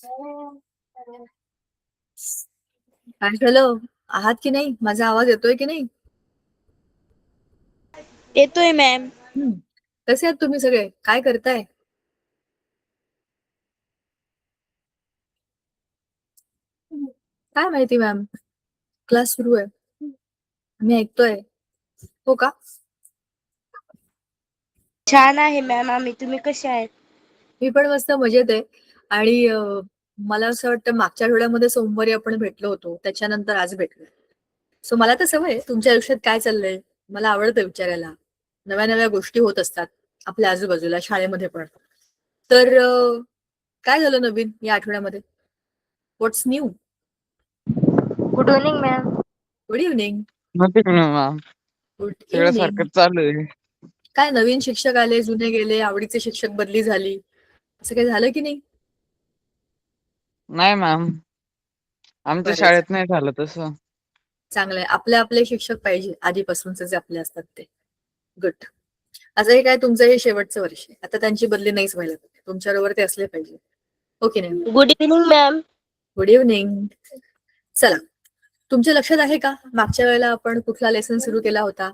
काय झालं? आहात की नाही? माझा आवाज येतोय की नाही? येतोय मॅम. कसे आहात तुम्ही सगळे? काय करताय? काय माहिती मॅम, क्लास सुरू आहे. मी ऐकतोय. हो का? छान आहे मॅम आम्ही. तुम्ही कसे आहेत? मी पण मस्त मजेत आहे. आणि मला असं वाटतं मागच्या आठवड्यामध्ये सोमवारी आपण भेटलो होतो, त्याच्यानंतर आज भेटलो. सो मला तर सवय आहे, तुमच्या आयुष्यात काय चाललंय मला आवडतं विचारायला. नव्या नव्या गोष्टी होत असतात आपल्या आजूबाजूला, शाळेमध्ये पण. तर काय झालं नवीन या आठवड्यामध्ये? What's new? Good evening ma'am. Good evening. Nothing ma'am. Good सगळं इव्हनिंग. सारखं चालू आहे. काय नवीन शिक्षक आले, जुने गेले, आवडीचे शिक्षक बदली झाली, असं काही झालं की नाही? नाही मॅम, आमच्या बरेच शाळेत नाही झालं तसं. चांगलंय. आपले आपले शिक्षक पाहिजे आधीपासूनच जे आपले असतात ते. गुड. असं हे काय, तुमचं हे शेवटचं वर्ष आहे, आता त्यांची बदली नाहीच व्हायला पाहिजे, तुमच्याबरोबर ते असले पाहिजे. ओके नाही? Good evening ma'am. Good evening. चला, तुमच्या लक्षात आहे का मागच्या वेळेला आपण कुठला लेसन सुरू केला होता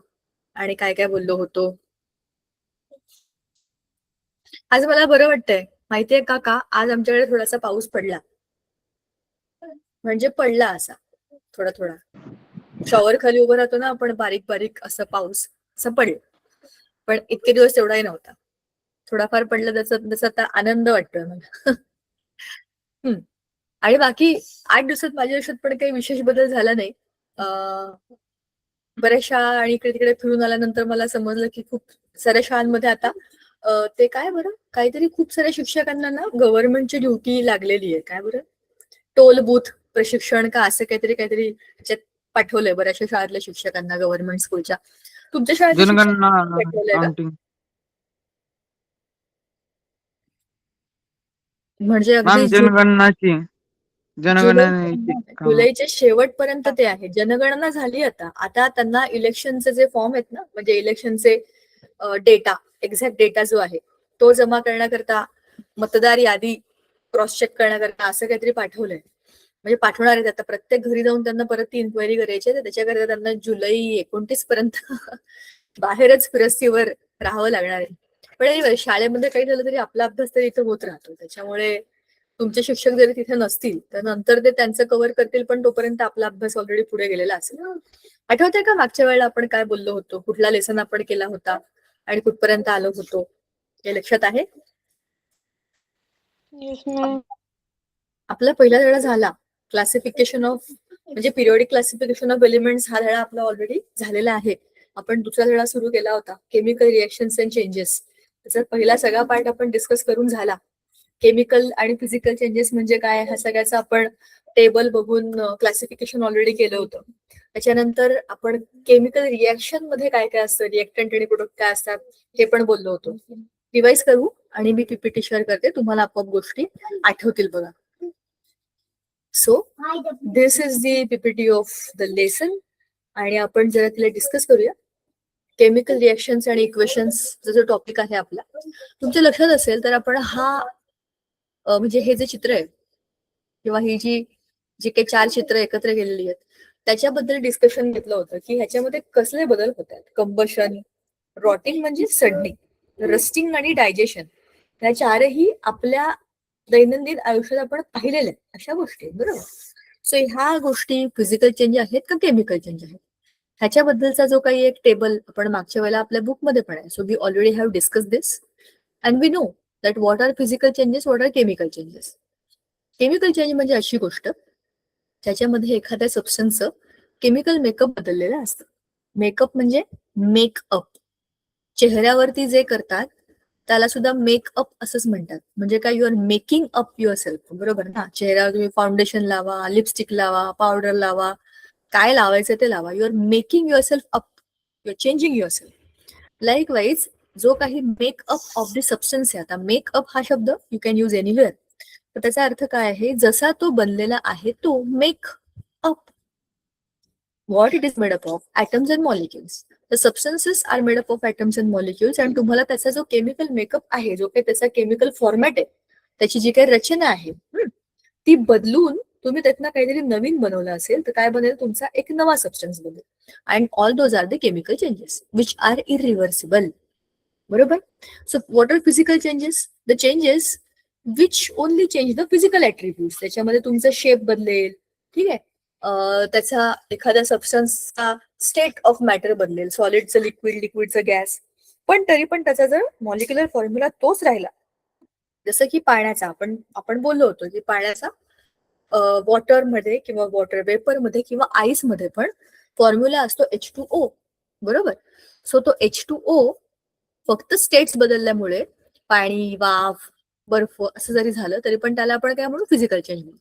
आणि काय काय बोललो होतो? आज मला बरं वाटतंय. माहितीये का आज आमच्याकडे थोडासा पाऊस पडला. म्हणजे पडला असा थोडा थोडा. शॉवर खाली उभं राहतो ना आपण, बारीक बारीक असं पाऊस असं पडलं. पण इतके दिवस तेवढाही नव्हता. थोडाफार पडलं, त्याचा आता आनंद वाटतोय मला. आणि बाकी 8 दिवसात माझ्या आयुष्यात पण काही विशेष बदल झाला नाही. बऱ्याचशा आणि इकडे तिकडे फिरून आल्यानंतर मला समजलं की खूप साऱ्या शाळांमध्ये आता ते काय बरं, काहीतरी खूप साऱ्या शिक्षकांना ना गव्हर्नमेंटची ड्युटी लागलेली आहे. काय बरं, टोल बूथ प्रशिक्षण का असं काहीतरी काहीतरी त्याच्यात पाठवलंय बऱ्याचशा शाळेतल्या शिक्षकांना, गव्हर्नमेंट स्कूलच्या. तुमच्या शाळेतल्या जनगणना शिक्षकांना पाठवलंय का? काउंटिंग. म्हणजे अगदी मॅम जनगणनेची काम. जुलैच्या शेवटपर्यंत ते आहे. जनगणना झाली आता. आता त्यांना इलेक्शनचे जे फॉर्म आहेत ना, म्हणजे इलेक्शनचे डेटा, एक्झॅक्ट डेटा जो आहे तो जमा करण्याकरता, मतदार यादी क्रॉस चेक करण्याकरता असं काहीतरी पाठवलंय. म्हणजे पाठवणार आहेत आता, प्रत्येक घरी जाऊन त्यांना परत ती इन्क्वायरी करायची आहे. त्याच्याकरता त्यांना जुलै 29 पर्यंत बाहेरच रस्त्यावर राहावं लागणार आहे. पण anyway, शाळेमध्ये काही झालं तरी आपला अभ्यास तरी इथं होत राहतो. त्याच्यामुळे तुमचे शिक्षक जरी तिथे नसतील तर नंतर ते त्यांचं कव्हर करतील, पण तोपर्यंत आपला अभ्यास ऑलरेडी पुढे गेलेला असेल. आठवतंय का मागच्या वेळेला आपण काय बोललो होतो, कुठला लेसन आपण केला होता आणि कुठपर्यंत आलो होतो, हे लक्षात आहे? Yes ma'am. आपला पहिला धडा झाला क्लासिफिकेशन ऑफ, म्हणजे पिरियोडिक क्लासिफिकेशन ऑफ एलिमेंट्स, हा धडा आपला ऑलरेडी झालेला आहे. आपण दुसरा धडा सुरू केला होता, केमिकल रिएक्शन्स अँड चेंजेस. त्याचा पहिला सगळा पार्ट आपण डिस्कस करून झाला. केमिकल आणि फिजिकल चेंजेस म्हणजे काय, ह्या सगळ्याचं आपण टेबल बघून क्लासिफिकेशन ऑलरेडी केलं होतं. त्याच्यानंतर आपण केमिकल रिएक्शन मध्ये काय काय असतं, रिएक्टंट आणि प्रोडक्ट काय असतात हे पण बोललो होतो. रिवाइज करू आणि मी पीपीटी शेअर करते, तुम्हाला आपोआप गोष्टी आठवतील बघा. So this is the PPT of the lesson आणि आपण जरा तिला डिस्कस करूया. केमिकल रिएक्शन्स आणि इक्वेशन्स जो टॉपिक आहे आपला, तुमच्या लक्षात असेल तर आपण हा म्हणजे हे जे चित्र आहे किंवा ही जी काही 4 चित्र एकत्र केलेली आहेत त्याच्याबद्दल डिस्कशन घेतलं होतं की ह्याच्यामध्ये कसले बदल होत आहेत. कंबशन, रॉटिंग म्हणजे सडणे, रस्टिंग आणि डायजेशन, या चारही आपल्या दैनंदिन आयुष्यात आपण पाहिलेल्या अशा गोष्टी आहेत, बरोबर? सो ह्या गोष्टी फिजिकल चेंज आहेत का केमिकल चेंज आहेत, ह्याच्याबद्दलचा जो काही एक टेबल आपण मागच्या वेळेला आपल्या बुकमध्ये पण आहे. So we already have discuss this and we know that what are physical changes, what are chemical changes. Chemical change म्हणजे अशी गोष्ट ज्याच्यामध्ये एखाद्या सबस्टन्सचं केमिकल मेकअप बदललेलं असतं. मेकअप म्हणजे मेकअप, चेहऱ्यावरती जे करतात त्याला सुद्धा मेकअप असंच म्हणतात. म्हणजे काय, you are making up your self, बरोबर ना? चेहऱ्यावर तुम्ही फाउंडेशन लावा, लिपस्टिक लावा, पावडर लावा, काय लावायचं ते लावा, you are making your self up, you are changing your self. Likewise जो काही मेकअप ऑफ द सबस्टन्स आहे, आता मेकअप हा शब्द यू कॅन यूज एनिवेअर, तर त्याचा अर्थ काय आहे, जसा तो बनलेला आहे तो make up. What it is made up of, atoms and molecules. The substances are made up of atoms and molecules. आणि तुम्हाला त्याचा जो केमिकल मेकअप आहे, जो काही त्याचा केमिकल फॉर्मॅट आहे, त्याची जी काही रचना आहे, ती बदलून तुम्ही त्यातनं काहीतरी नवीन बनवलं असेल तर काय बनेल, तुमचा एक नवा सबस्टन्स बनेल. And all those are the chemical changes which are irreversible. बरोबर. So what are physical changes? The changes which only change the physical attribute. त्याच्यामध्ये तुमचा शेप बदलेल, ठीक आहे, त्याचा एखाद्या सबस्टन्सचा स्टेट ऑफ मॅटर बदलेल, सॉलिडचं लिक्विड, लिक्विडचं गॅस, पण तरी पण त्याचा जर मॉलिक्युलर फॉर्म्युला तोच राहिला. जसं की पाण्याचा आपण बोललो होतो की पाण्याचा वॉटरमध्ये किंवा वॉटर वेपरमध्ये किंवा आईसमध्ये पण फॉर्म्युला असतो H2O. बरोबर. सो तो H2O फक्त स्टेट्स बदलल्यामुळे पाणी, वाफ, बर्फ असं जरी झालं तरी पण त्याला आपण काय म्हणू, फिजिकल चेंज म्हणू.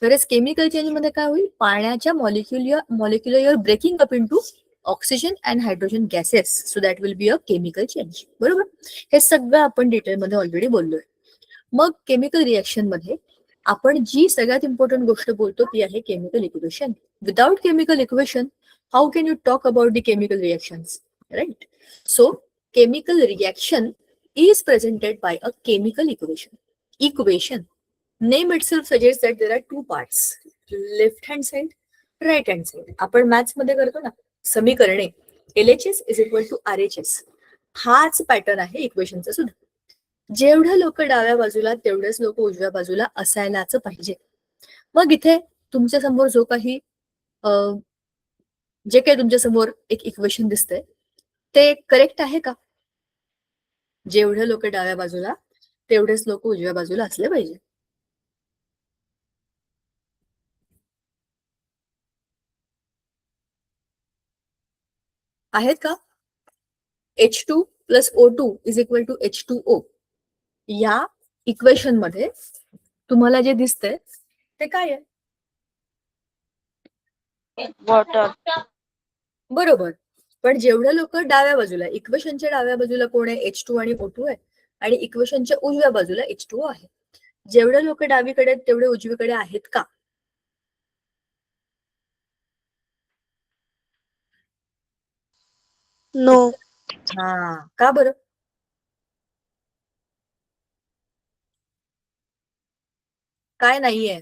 तरच केमिकल चेंज मध्ये काय होईल, पाण्याच्या molecular breaking up into oxygen and hydrogen gases, so that will be a chemical change. बरोबर. हे सगळं आपण डिटेलमध्ये ऑलरेडी बोललोय. मग केमिकल रिएक्शन मध्ये आपण जी सगळ्यात इम्पॉर्टंट गोष्ट बोलतो ती आहे chemical equation. Without chemical equation how can you talk about the chemical reactions, right? So chemical reaction is presented by a chemical equation. Name itself suggests that there are two parts, left hand side, right hand side. आपण maths मध्ये करतो ना समीकरणे, LHS is equal to RHS. हाच pattern आहे इक्वेशनचा सुद्धा. जेवढं लोक डाव्या बाजूला तेवढेच लोक उजव्या बाजूला असायलाच पाहिजे. मग इथे तुमच्या समोर जो काही जे काही तुमच्या समोर एक इक्वेशन दिसतंय ते करेक्ट आहे का? जेवढे लोक डाव्या बाजूला तेवढेच लोक उजव्या बाजूला असले पाहिजे. आहेत का? H2 plus O2 is equal to H2O. या इक्वेशन मध्ये तुम्हाला जे दिसतंय ते काय आहे? वॉटर. बरोबर. पण जेवढे लोक डाव्या बाजूला, इक्वेशनच्या डाव्या बाजूला कोण आहे? H2 आणि O2 आहे, आणि इक्वेशनच्या उजव्या बाजूला H2O आहे. जेवढे लोक डावीकडे आहेत तेवढे उजवीकडे आहेत का? नो. हा, का बरं? काय नाहीये?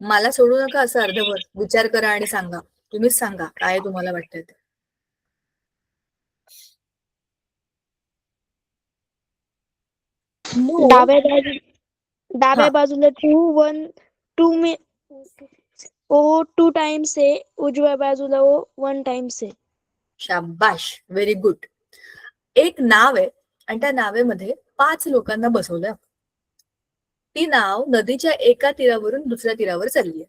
मला सोडू नका असं अर्धवट. विचार करा आणि सांगा. तुम्हीच सांगा काय तुम्हाला वाटतंय ते. No. डाव्या बाजूला 2 टाइम्स आहे, उजव्या बाजूला 1 टाइम्स आहे. शाबाश, व्हेरी गुड. एक नाव आहे आणि त्या नावेमध्ये 5 लोकांना बसवलं. ती नाव नदीच्या एका तीरावरून दुसऱ्या तीरावर चालली आहे.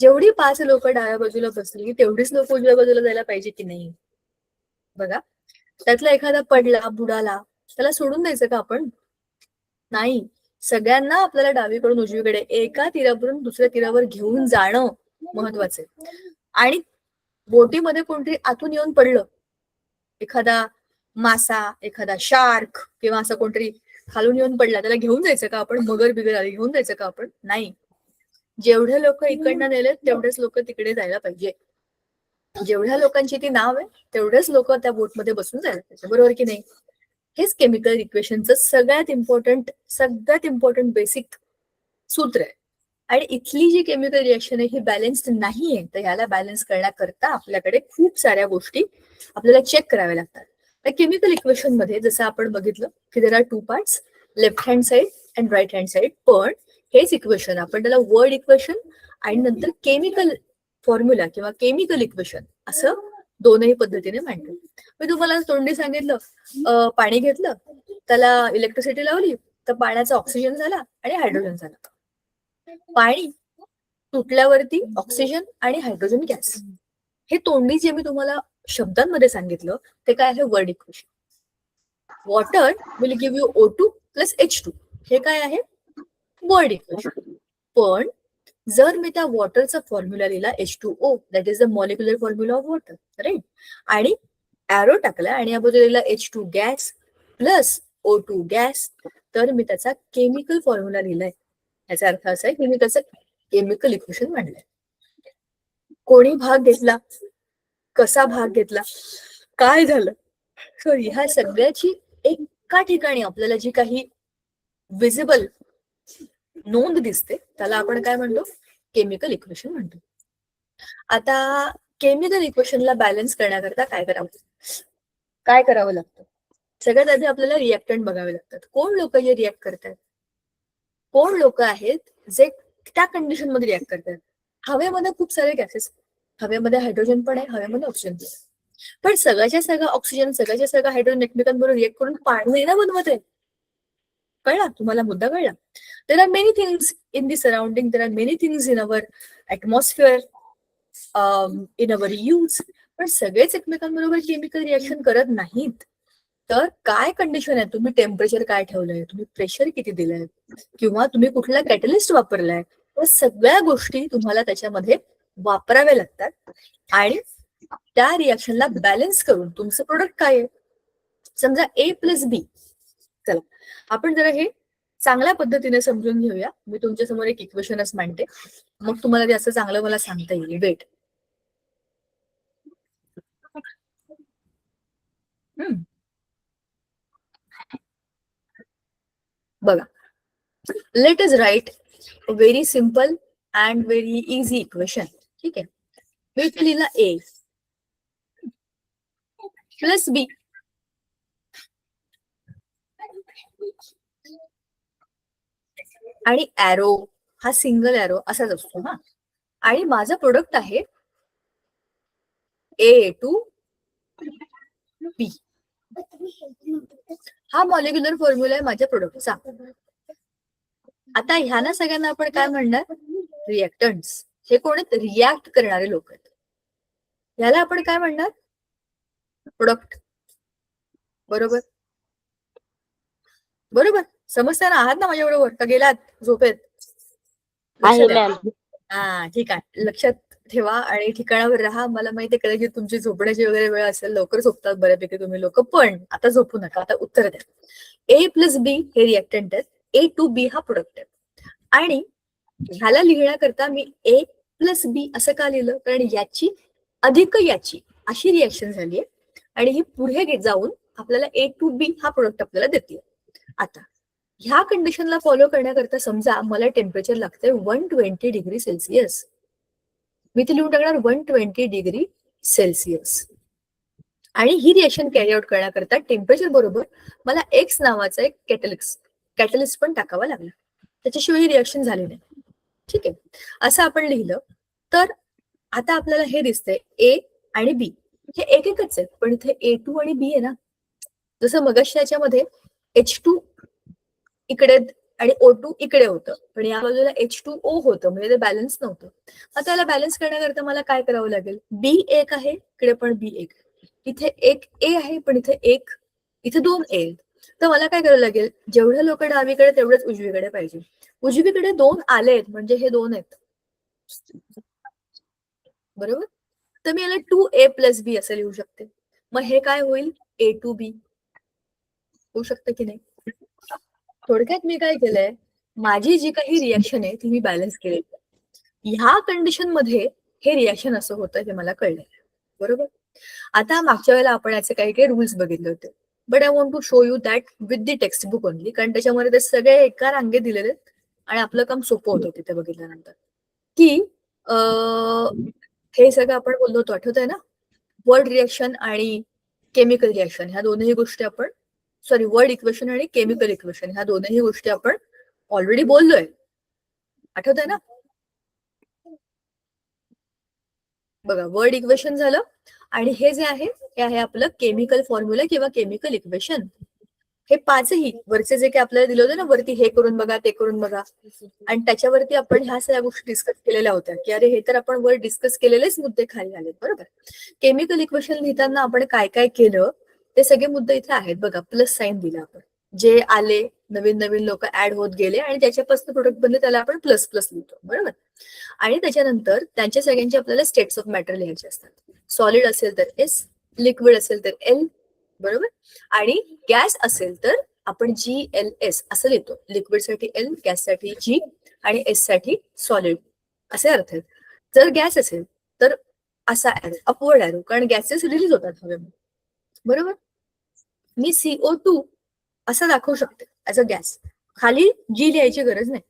जेवढी 5 लोक डाव्या बाजूला बसली तेवढीच लोक उजव्या बाजूला जायला पाहिजे की नाही? बघा, त्यातला एखादा पडला, बुडाला, त्याला सोडून द्यायचं का आपण? नाही. सगळ्यांना आपल्याला डावीकडून उजवीकडे एका तीरावरून दुसऱ्या तीरावर घेऊन जाणं महत्वाचं आहे. आणि बोटीमध्ये कोणतरी आतून येऊन पडलं, एखादा मासा, एखादा शार्क किंवा असं कोणतरी खालून येऊन पडला, त्याला घेऊन जायचं का आपण? मगर बिगर आली घेऊन जायचं का आपण? नाही. जेवढे लोक इकडनं नेलेत तेवढेच लोक तिकडे जायला पाहिजे. जेवढ्या लोकांची ती नाव आहे तेवढेच लोक त्या बोटमध्ये बसून जायला पाहिजे. बरोबर की नाही? हेच केमिकल इक्वेशनचं सगळ्यात इम्पॉर्टंट बेसिक सूत्र आहे. आणि इथली जी केमिकल रिएक्शन आहे ही बॅलन्स्ड नाहीये, तर ह्याला बॅलन्स करण्याकरता आपल्याकडे खूप साऱ्या गोष्टी आपल्याला चेक कराव्या लागतात. केमिकल इक्वेशन मध्ये जसं आपण बघितलं की there are 2 parts, left hand side and right hand side. पण हेच इक्वेशन आपण त्याला वर्ड इक्वेशन आणि नंतर केमिकल फॉर्म्युला किंवा केमिकल इक्वेशन असं दोनही पद्धतीने मांडतो. मी तुम्हाला तोंडी सांगितलं, पाणी घेतलं, त्याला इलेक्ट्रिसिटी लावली, तर पाण्याचा ऑक्सिजन झाला आणि हायड्रोजन झाला. पाणी तुटल्यावरती ऑक्सिजन आणि हायड्रोजन गॅस. हे तोंडी जे मी तुम्हाला शब्दांमध्ये सांगितलं ते काय आहे? Word equation. Water will give you O2 plus H2. हे काय आहे? Word equation. पण जर मी त्या वॉटरचा फॉर्म्युला लिहिला H2O, that is the molecular formula of water, right, आणि ॲरो टाकला आणि या बाजूला लिहिला H2 gas plus O2 gas, तर मी त्याचा केमिकल फॉर्म्युला लिहिलाय. याचा अर्थ असा आहे की मी त्याचं केमिकल इक्वेशन मांडलंय. कोणी भाग घेतला, कसा भाग घेतला, काय झालं, सो ह्या सगळ्याची एका ठिकाणी आपल्याला जी काही विजिबल नोंद दिसते त्याला आपण काय म्हणतो, केमिकल इक्वेशन म्हणतो. आता केमिकल इक्वेशनला बॅलन्स करण्याकरता काय करावं लागतं? सगळ्यात आधी आपल्याला रिएक्टंट बघावे लागतात. कोण लोक जे रिॲक्ट करतात, कोण लोक आहेत जे त्या कंडिशन मध्ये रिॲक्ट करतात. हवेमध्ये खूप सारे गॅसेस, हवेमध्ये हायड्रोजन पण आहे, हवेमध्ये ऑक्सिजन पण आहे. पण सगळ्याच्या सगळं ऑक्सिजन, सगळ्याच्या सगळं हायड्रोजन एकमेकांबरोबर रिएक्ट करून पाणी नाही ना बनवत आहे. कळला तुम्हाला मुद्दा? कळला? There are many things in the surrounding, there are many things in our atmosphere, in our use. पण सगळेच एकमेकांबरोबर केमिकल रिएक्शन करत नाहीत. तर काय कंडिशन आहे, तुम्ही टेम्परेचर काय ठेवलंय, तुम्ही प्रेशर किती दिलंय, किंवा तुम्ही कुठला कॅटलिस्ट वापरलाय, या सगळ्या गोष्टी तुम्हाला त्याच्यामध्ये वापराव्या लागतात. आणि त्या रिएक्शनला बॅलन्स करून तुमचं प्रोडक्ट काय आहे. समजा A+B. चला आपण जरा हे चांगल्या पद्धतीने समजून घेऊया. मी तुमच्या समोर एक इक्वेशनच मांडते, मग तुम्हाला ते असं चांगलं मला सांगता येईल. वेट. बघा, let us right a very simple and very easy equation. ठीक आहे, मी इथे लिहिलं A प्लस B आणि ॲरो हा सिंगल ॲरो असाच असतो ना. आणि माझं प्रोडक्ट आहे A2B. हा मॉलिक्युलर फॉर्म्युला आहे माझ्या प्रोडक्टचा. आता ह्याला सगळ्यांना आपण काय म्हणणार, रिएक्टंट्स. हे कोण आहेत, रिॲक्ट करणारे लोक आहेत. ह्याला आपण काय म्हणणार, प्रोडक्ट. बरोबर बरोबर समजताना आहात ना माझ्या बरोबर, का गेलात झोपेत? लक्षात द्या. हा ठीक आहे, लक्षात ठेवा आणि ठिकाणावर राहा. मला माहिती आहे कदाचित तुमची झोपण्याची वगैरे वेळ असेल, लवकर झोपतात बऱ्यापैकी तुम्ही लोक, पण आता झोपू नका, आता उत्तर द्या. A+B हे रिएक्टंट आहेत, A2B हा प्रोडक्ट आहे. आणि ह्याला लिहिण्याकरता मी A+B असं का लिहिलं, कारण याची अधिक याची अशी रिएक्शन झाली आहे आणि ही पुढे जाऊन आपल्याला A2B हा प्रोडक्ट आपल्याला देते. आता ह्या कंडिशनला फॉलो करण्याकरता समजा मला टेम्परेचर लागतंय 120 डिग्री सेल्सिअस. मी ते लिहून टाकणार 120 डिग्री सेल्सिअस. आणि ही रिएक्शन कॅरी आउट करण्याकरता टेम्परेचर बरोबर मला एक्स नावाचा एक कॅटलिस्ट पण टाकावा लागला. त्याच्याशिवाय ही रिएक्शन झाली नाही. ठीक आहे, असं आपण लिहिलं तर आता आपल्याला हे दिसतंय A आणि B हे एकच आहेत, पण इथे A2 आणि B आहे ना. जसं मगाशी याच्यामध्ये H2 इकडे आणि O2 इकडे होतं, पण या बाजूला H2O होतं, म्हणजे ते बॅलन्स नव्हतं. आता त्याला बॅलन्स करण्याकरता मला काय करावं लागेल, B एक आहे, इकडे पण B एक, इथे एक A आहे, पण इथे 2 A आहेत. तर मला काय करावं लागेल, जेवढे लोक डावीकडे तेवढेच उजवीकडे पाहिजे. उजवीकडे 2 आलेत म्हणजे हे 2 आहेत. बरोबर, तर मी याला 2A+B असं लिहू शकते. मग हे काय होईल, A2B होऊ शकतं की नाही. थोडक्यात मी काय केलंय, माझी जी काही रिएक्शन आहे ती मी बॅलन्स केली. ह्या कंडिशन मध्ये हे रिएक्शन असं होतं हे मला कळलंय. बरोबर, आता मागच्या वेळेला आपण याचे काही काही रूल्स बघितले होते, but I want to show you that with the text book only, कारण त्याच्यामध्ये ते सगळे एका रांगे दिलेले आहेत आणि आपलं काम सोपं होतं तिथे बघितल्यानंतर. की हे सगळं आपण बोललो होतो, आठवतंय ना, वर्ड रिएक्शन आणि केमिकल रिएक्शन ह्या दोन्ही गोष्टी आपण, सॉरी, वर्ड इक्वेशन आणि केमिकल इक्वेशन ह्या दोन्ही गोष्टी आपण ऑलरेडी बोललोय, आठवतंय ना. बघा, वर्ड इक्वेशन झालं आणि हे जे आहे हे आहे आपलं केमिकल फॉर्म्युला किंवा केमिकल इक्वेशन. हे पाचही वरचे जे काही आपल्याला दिलं होतं ना, वरती हे करून बघा, ते करून बघा, आणि त्याच्यावरती आपण ह्या सगळ्या गोष्टी डिस्कस केलेल्या होत्या, की अरे हे तर आपण वर डिस्कस केलेलेच मुद्दे खाली आलेत. बरोबर, केमिकल इक्वेशन लिहिताना आपण काय काय केलं ते सगळे मुद्दे इथे आहेत. बघा, प्लस साईन दिलं आपण, जे आले नवीन नवीन लोक ऍड होत गेले आणि त्याच्यापासून प्रोडक्ट बनले त्याला आपण प्लस प्लस लिहितो. बरोबर, आणि त्याच्यानंतर त्यांच्या सगळ्यांचे आपल्याला स्टेट्स ऑफ मॅटर लिहायचे असतात. सॉलिड असेल तर S, लिक्विड असेल तर L, बरोबर, आणि गॅस असेल तर आपण GLS असं लिहितो. लिक्विड साठी L, गॅस साठी G आणि S साठी सॉलिड असे अर्थ आहेत. जर गॅस असेल तर असा ॲरो, अपवर्ड ॲरो, कारण गॅसेस रिलीज होतात हवेमध्ये. बरोबर, मी CO2 असं दाखवू शकते ऍज अ गॅस, खाली G लिहायची गरज नाही.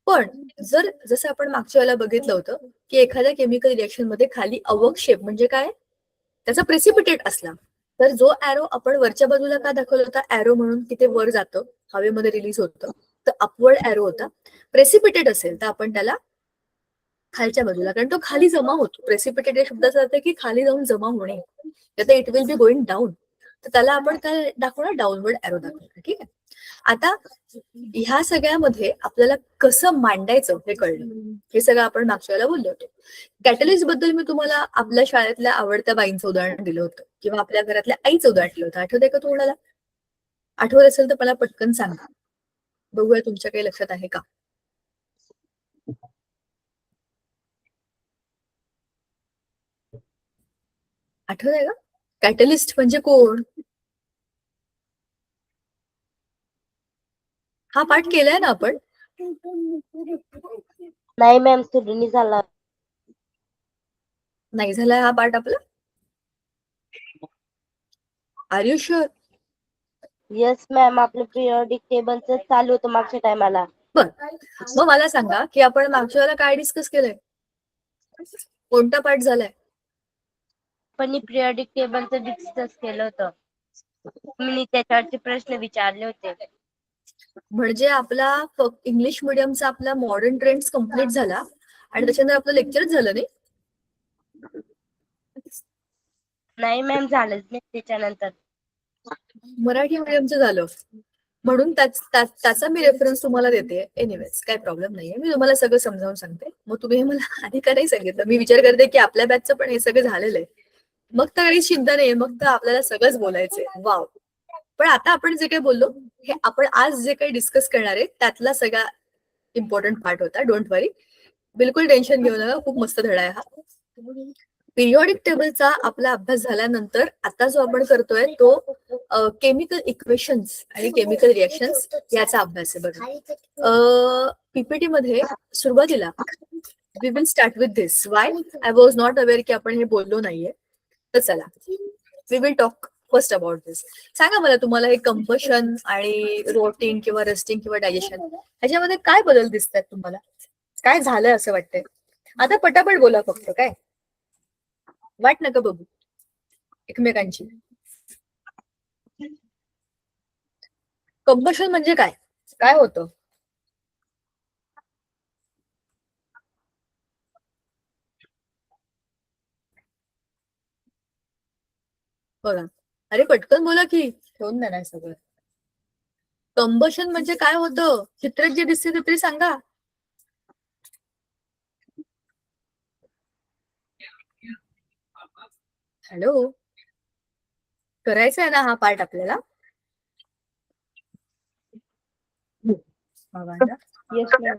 पण जर जसं आपण मागच्या वेळेला बघितलं होतं की एखाद्या केमिकल रिएक्शन मध्ये खाली अवक्षेप म्हणजे काय, त्याचा प्रेसिपिटेट असला, तर जो ऍरो आपण वरच्या बाजूला का दाखवला होता ऍरो म्हणून की ते वर जातं, हवेमध्ये रिलीज होतं, तर अपवर्ड ऍरो होता. प्रेसिपिटेट असेल तर आपण त्याला खालच्या बाजूला, कारण तो खाली जमा होतो. प्रेसिपिटेट या शब्दाचा अर्थ आहे की खाली जाऊन जमा होणे, तर it will be going down, तर त्याला आपण काय दाखवणार, डाऊनवर्ड ऍरो दाखवणार. ठीक आहे. आता ह्या सगळ्यामध्ये आपल्याला कसं मांडायचं हे कळलं. हे सगळं आपण मागच्या वेळेला बोललो होतो. कॅटलिस्ट बद्दल मी तुम्हाला आपल्या शाळेतल्या आवडत्या बाईंचं उदाहरण दिलं होतं किंवा आपल्या घरातल्या आईचं उदाहरण दिलं होतं. आठवतंय का तुम्हाला? आठवत असेल तर मला पटकन सांगा, बघूया तुमच्या काही लक्षात आहे का. आठवत आहे का? कॅटलिस्ट म्हणजे कोण? हा पाठ केलाय ना आपण? नाही मॅम, सुरू नाही झाला. नाही झालाय हा पाठ आपला? Are you sure? Yes ma'am, आपलं पिरियडिक टेबलच चालू होतं मागच्या टायमाला. बर, मग मला सांगा की आपण मागच्या वेळेला काय डिस्कस केलंय, कोणता पाठ झालाय? पण पिरियडिक टेबलचं डिस्कस केलं होतं. मी त्याच्यावरचे प्रश्न विचारले होते. म्हणजे आपला इंग्लिश मिडियमचा आपला मॉडर्न ट्रेंड्स कम्प्लीट झाला आणि त्याच्यानंतर आपलं लेक्चरच झालं नाही. नाही मॅम, झालंच नाही त्याच्यानंतर. मराठी मिडियमचं झालं, म्हणून त्याचा मी रेफरन्स तुम्हाला देते. एनिवेज काय प्रॉब्लेम नाहीये, मी तुम्हाला सगळं समजावून सांगते. मग तुम्ही हे मला आधी का नाही सांगितलं? मी विचार करते की आपल्या बॅचचं पण हे सगळं झालेलं आहे, मग तर काही चिंता नाही, मग तर आपल्याला सगळंच बोलायचंय. वाव. पण आता आपण जे काही बोललो, हे आपण आज जे काही डिस्कस करणार आहे त्यातला सगळा इम्पॉर्टंट पार्ट होता. डोंट वरी, बिलकुल टेन्शन घेऊ नका, खूप मस्त धडा आहे हा. पिरियॉडिक टेबलचा आपला अभ्यास झाल्यानंतर आता जो आपण करतोय तो केमिकल इक्वेशन्स आणि केमिकल रिएक्शन्स याचा अभ्यास आहे. बघा, पीपीटी मध्ये सुरुवातीला we will start with this. Why? I was not aware की आपण हे बोललो नाहीये, तर चला we will talk first about this. सांगा मला, तुम्हाला हे कंबशन आणि रोटिंग किंवा रस्टिंग किंवा डायजेशन ह्याच्यामध्ये काय बदल दिसतात तुम्हाला? काय झालंय असं वाटतंय? आता पटापट बोला फक्त, काय वाट नका बघू एकमेकांची. कंबशन म्हणजे काय, काय होतं? बघा, अरे पटकन बोला की, ठेवून देणार सगळं. कंबशन म्हणजे काय होतं? चित्रात जे दिसते ते तरी सांगा. हॅलो, करायचा आहे ना हा पार्ट आपल्याला? Yes ma'am.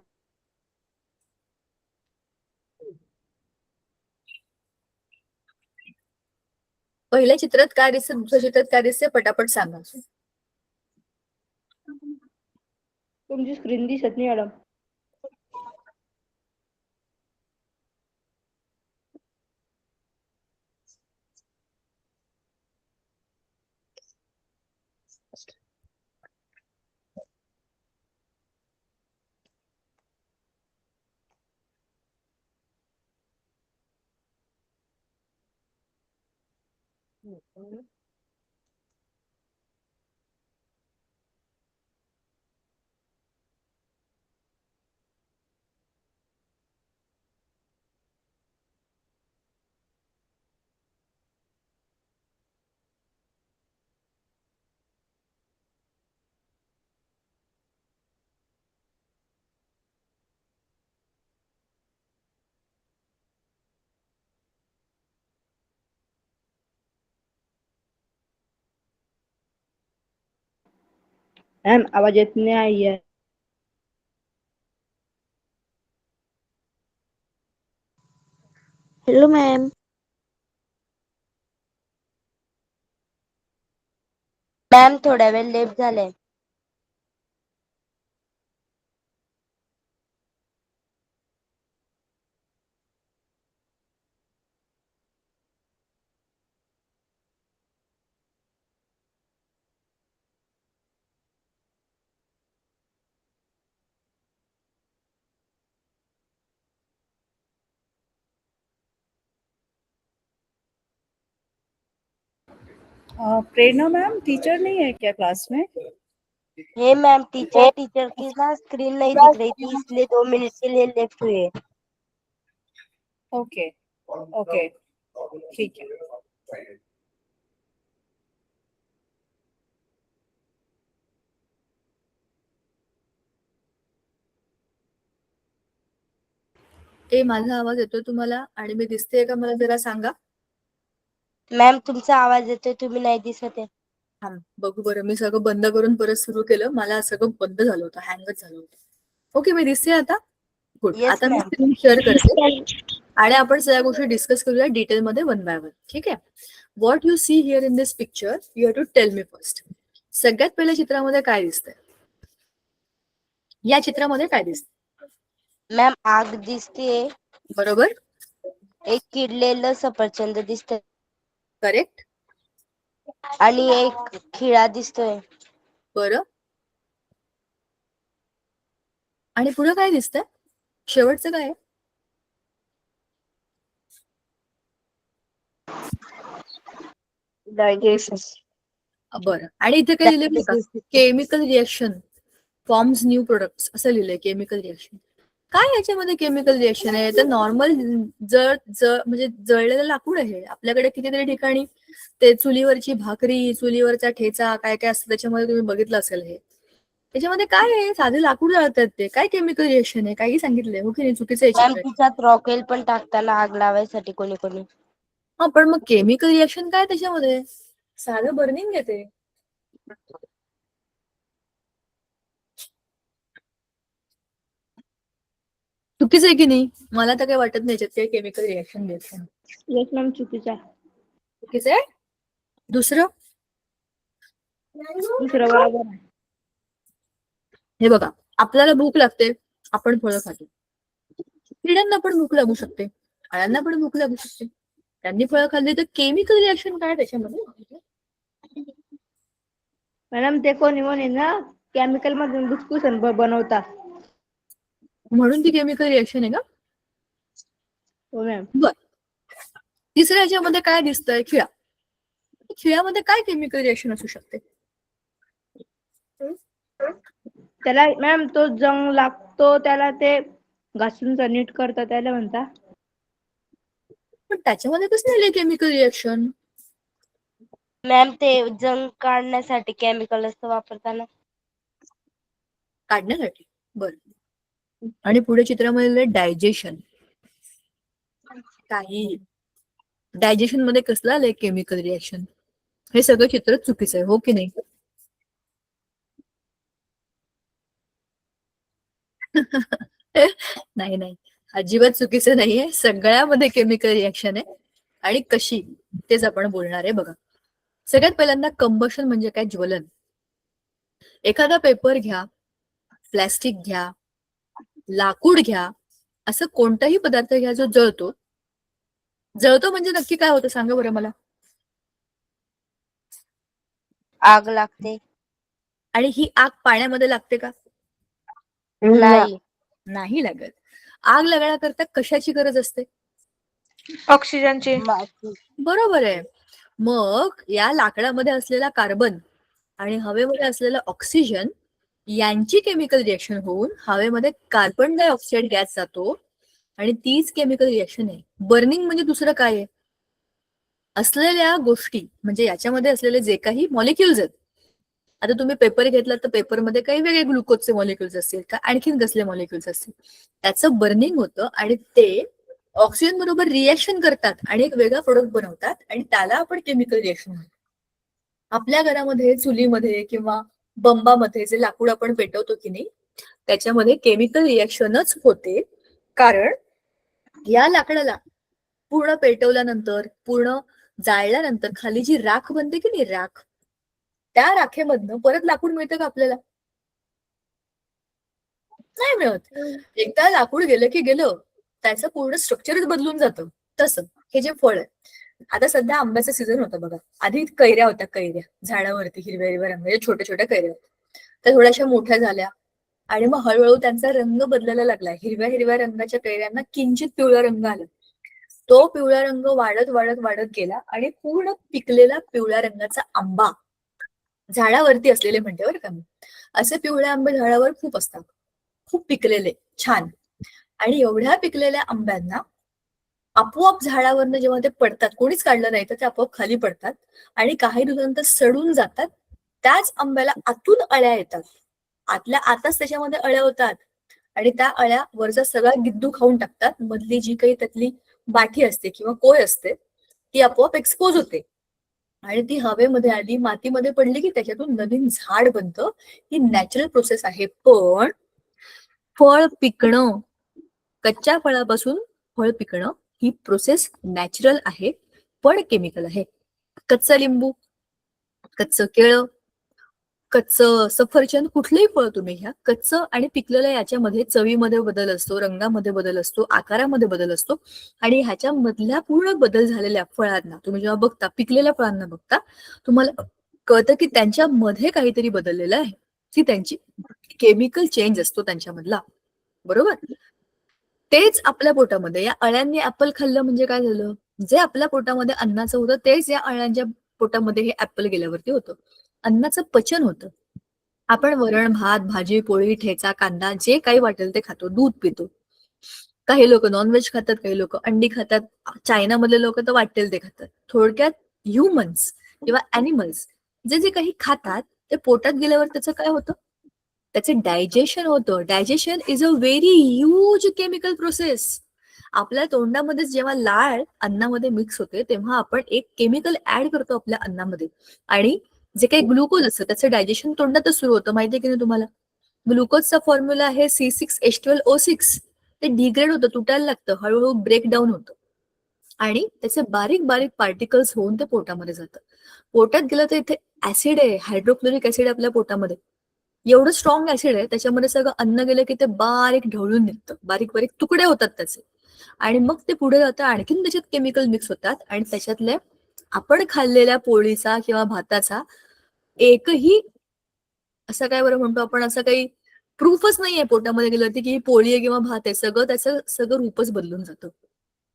पहिल्या चित्रात काय दिसते, दुसऱ्या चित्रात काय दिसते, पटापट सांगा. तुमची स्क्रीन दिसत नाही मॅडम. मैम आवाज इतनी आई है। Hello ma'am. मॅम, थोड्या वेळ लेट झाले. प्रेरणा मैम टीचर नहीं है क्या क्लास में? हे मैम टीचर की ना स्क्रीन नहीं दिख रही थी, इसलिए 2 मिनट के लिए लेफ्ट हुए। ओके ओके ठीक है। माझा आवाज येतोय तुम्हाला आणि मी दिसतेय का मला जरा सांगा. मॅम तुमचा आवाज येतोय, तुम्ही नाही दिसत आहे. बघू बरं, मी सगळं बंद करून परत सुरू केलं, मला सगळं बंद झालं होतं, हँगच झालं होतं. ओके, मी दिसते आता. गुड. Yes, आता मी ma'am. स्क्रीन शेअर करते आणि आपण सगळ्या गोष्टी डिस्कस करूया डिटेलमध्ये वन बाय वन. ठीक आहे. What you see here in this picture, you have to tell me first. सगळ्यात पहिल्या चित्रामध्ये काय दिसतंय? या चित्रामध्ये काय दिसतंय? मॅम आग दिसते, बरोबर, एक किडलेलं सफरचंद दिसतंय करेक्ट. आणि एक खिळा दिसतोय. बरं, आणि पुढे काय दिसतंय? शेवटचं काय आहे? डायजेशन. बरं, आणि इथे काय लिहिलंय बघा, chemical reaction forms new products असं लिहिलंय. केमिकल रिएक्शन काय, याच्यामध्ये केमिकल रिएक्शन आहे? तर नॉर्मल म्हणजे जळलेलं लाकूड आहे. आपल्याकडे कितीतरी ठिकाणी ते चुलीवरची भाकरी, चुलीवरचा ठेचा, काय काय असतं त्याच्यामध्ये, तुम्ही बघितलं असेल. हे त्याच्यामध्ये काय आहे? साधे लाकूड जळतात. ते काय केमिकल रिएक्शन आहे? काही सांगितलंय हो की नाही? चुकीचं मॅम आहे. तिच्यात रॉकेल पण टाकताना आग लावायसाठी कोणी कोणी. हा, पण मग केमिकल रिएक्शन काय त्याच्यामध्ये? साधं बर्निंग येते. चुकीचं आहे की नाही? मला तर काही वाटत नाही याच्यात काही chemical reaction reaction. Yes ma'am चुकीचं आहे. चुकीचं आहे. दुसरं बरोबर आहे. हे बघा, आपल्याला भूक लागते, आपण फळं खातो. किड्यांना पण भूक लागू शकते, अळ्यांना पण भूक लागू शकते. त्यांनी फळं खाल्ली तर केमिकल रिएक्शन काय त्याच्यामध्ये? मॅडम ते कोणी ना केमिकल मधून घुसघुसून बनवतात. म्हणून ती केमिकल रिएक्शन आहे का? हो मॅम. बर. तिसऱ्या याच्यामध्ये काय दिसतंय? खिळा. खिळ्यामध्ये काय केमिकल रिएक्शन असू शकते? त्याला मॅम तो जंग लागतो, त्याला ते घासून नीट करतात, त्याला म्हणता. पण त्याच्यामध्ये कसं नाही केमिकल रिएक्शन? मॅम ते जंग काढण्यासाठी केमिकल असतं वापरताना. काढण्यासाठी. बरं, आणि पुढे चित्रामध्ये डायजेशन. काही डायजेशन मध्ये कसलं आलंय केमिकल रिएक्शन? हे सगळं चित्र चुकीचं आहे, हो की नाही? नाही नाही, अजिबात चुकीचं नाहीये. सगळ्यामध्ये केमिकल रिएक्शन आहे. आणि कशी, तेच आपण बोलणार आहे. बघा, सगळ्यात पहिल्यांदा कंबशन म्हणजे काय? ज्वलन. एखादा पेपर घ्या, प्लॅस्टिक घ्या, लाकूड घ्या, असं कोणताही पदार्थ घ्या जो जळतो. जळतो म्हणजे नक्की काय होतं सांगा बरं मला. आग लागते. आणि ही आग पाण्यामध्ये लागते का? नाही. नाही लागत. आग लागण्याकरता कशाची गरज असते? ऑक्सिजनची. बरोबर आहे. मग या लाकडामध्ये असलेला कार्बन आणि हवेमध्ये असलेला ऑक्सिजन यांची केमिकल रिएक्शन होऊन हवेमध्ये कार्बन डायऑक्साईड गॅस जातो आणि तीच केमिकल रिएक्शन आहे. बर्निंग म्हणजे दुसरं काय आहे? असलेल्या गोष्टी म्हणजे याच्यामध्ये असलेले जे काही मॉलिक्युल्स आहेत. आता तुम्ही पेपर घेतला तर पेपरमध्ये काही वेगळे ग्लुकोजचे मॉलिक्युल्स असतील का आणखीन कसले मॉलिक्युल्स असतील, त्याचं बर्निंग होतं आणि ते ऑक्सिजन बरोबर रिएक्शन करतात आणि एक वेगळा प्रोडक्ट बनवतात आणि त्याला आपण केमिकल रिएक्शन म्हणतो. आपल्या घरामध्ये चुलीमध्ये किंवा बंबामध्ये जे लाकूड आपण पेटवतो की नाही, त्याच्यामध्ये केमिकल रिएक्शनच होते. कारण या लाकडाला पूर्ण पेटवल्यानंतर, पूर्ण जाळल्यानंतर खाली जी राख बनते की नाही, राख, त्या राखेमधनं परत लाकूड मिळतं का आपल्याला? नाही मिळत. एकदा लाकूड गेलं की गेलं, त्याचं पूर्ण स्ट्रक्चरच बदलून जातं. तसं हे जे फळ आहे, आता सध्या आंब्याचा सीझन होता बघा. आधी कैऱ्या होत्या, कैऱ्या झाडावरती हिरव्या हिरव्या रंगाच्या छोट्या छोट्या कैऱ्या होत्या. त्या थोड्याशा मोठ्या झाल्या आणि मग हळूहळू त्यांचा रंग बदलायला लागला. हिरव्या हिरव्या रंगाच्या कैऱ्यांना किंचित पिवळा रंग आला. तो पिवळा रंग वाढत वाढत वाढत गेला आणि पूर्ण पिकलेला पिवळ्या रंगाचा आंबा, झाडावरती असलेले म्हणते बरं का मी, असे पिवळे आंबे झाडावर खूप असतात, खूप पिकलेले छान. आणि एवढ्या पिकलेल्या आंब्यांना आपोआप झाडावरनं जेव्हा ते पडतात, कोणीच काढलं नाही तर ते आपोआप खाली पडतात आणि काही दिवसानंतर सडून जातात. त्याच आंब्याला आतून अळ्या येतात, आतल्या आताच त्याच्यामध्ये अळ्या होतात आणि त्या अळ्या वरचा सगळा गिद्दू खाऊन टाकतात. मधली जी काही त्यातली बाठी असते किंवा कोय असते ती आपोआप एक्सपोज होते आणि ती हवेमध्ये आली, मातीमध्ये पडली की त्याच्यातून नवीन झाड बनतं. ही नॅचरल प्रोसेस आहे. पण फळ पिकणं, कच्च्या फळापासून फळ पिकणं ही प्रोसेस नॅचरल आहे पण केमिकल आहे. कच्चं लिंबू, कच्चं केळं, कच्चं सफरचंद, कुठलंही फळ तुम्ही घ्या, कच्चं आणि पिकलेलं याच्यामध्ये चवीमध्ये बदल असतो, रंगामध्ये बदल असतो, आकारामध्ये बदल असतो आणि ह्याच्या मधल्या पूर्ण बदल झालेल्या फळांना तुम्ही जेव्हा बघता, पिकलेल्या फळांना बघता, तुम्हाला कळतं की त्यांच्यामध्ये काहीतरी बदललेलं आहे. ती त्यांची केमिकल चेंज असतो त्यांच्यामधला, बरोबर. तेच आपल्या पोटामध्ये, या अळ्यांनी ऍपल खाल्लं म्हणजे काय झालं, जे आपल्या पोटामध्ये अन्नाचं होतं तेच या अळ्यांच्या पोटामध्ये हे ऍपल गेल्यावरती होतं. अन्नाचं पचन होतं. आपण वरण भात, भाजी पोळी, ठेचा, कांदा जे काही वाटेल ते खातो, दूध पितो. काही लोक नॉनव्हेज खातात, काही लोक अंडी खातात, चायनामधले लोक तर वाटेल ते खातात. थोडक्यात ह्युमन्स किंवा ॲनिमल्स जे जे काही खातात ते पोटात गेल्यावर त्याचं काय होतं, त्याचे डायजेशन होतं. Digestion is a very huge chemical process. आपल्या तोंडामध्ये जेव्हा लाळ अन्नामध्ये मिक्स होते तेव्हा आपण एक केमिकल ऍड करतो आपल्या अन्नामध्ये आणि जे काही ग्लुकोज असतं त्याचं डायजेशन तोंडातच सुरू होतं. माहितीये की नाही तुम्हाला, ग्लुकोजचा फॉर्म्युला आहे C6H12O6. ते डिग्रेड होतं, तुटायला लागतं, हळूहळू ब्रेकडाऊन होतं आणि त्याचे बारीक बारीक पार्टिकल्स होऊन ते पोटामध्ये जातं. पोटात गेलं तर इथे ऍसिड आहे, हायड्रोक्लोरिक ऍसिड आपल्या पोटामध्ये, एवढं स्ट्रॉंग ऍसिड आहे त्याच्यामध्ये. सगळं अन्न गेलं की ते बारीक ढवळून निघतं, बारीक बारीक तुकडे होतात त्याचे आणि मग ते पुढे जातं, आणखीन त्याच्यात केमिकल मिक्स होतात आणि त्याच्यातले आपण खाल्लेल्या पोळीचा किंवा भाताचा एकही असं काय बरं म्हणतो आपण, असं काही प्रूफच नाहीये पोटामध्ये गेलं की ही पोळी आहे किंवा भात आहे. सगळं त्याचं सगळं रूपच बदलून जातं,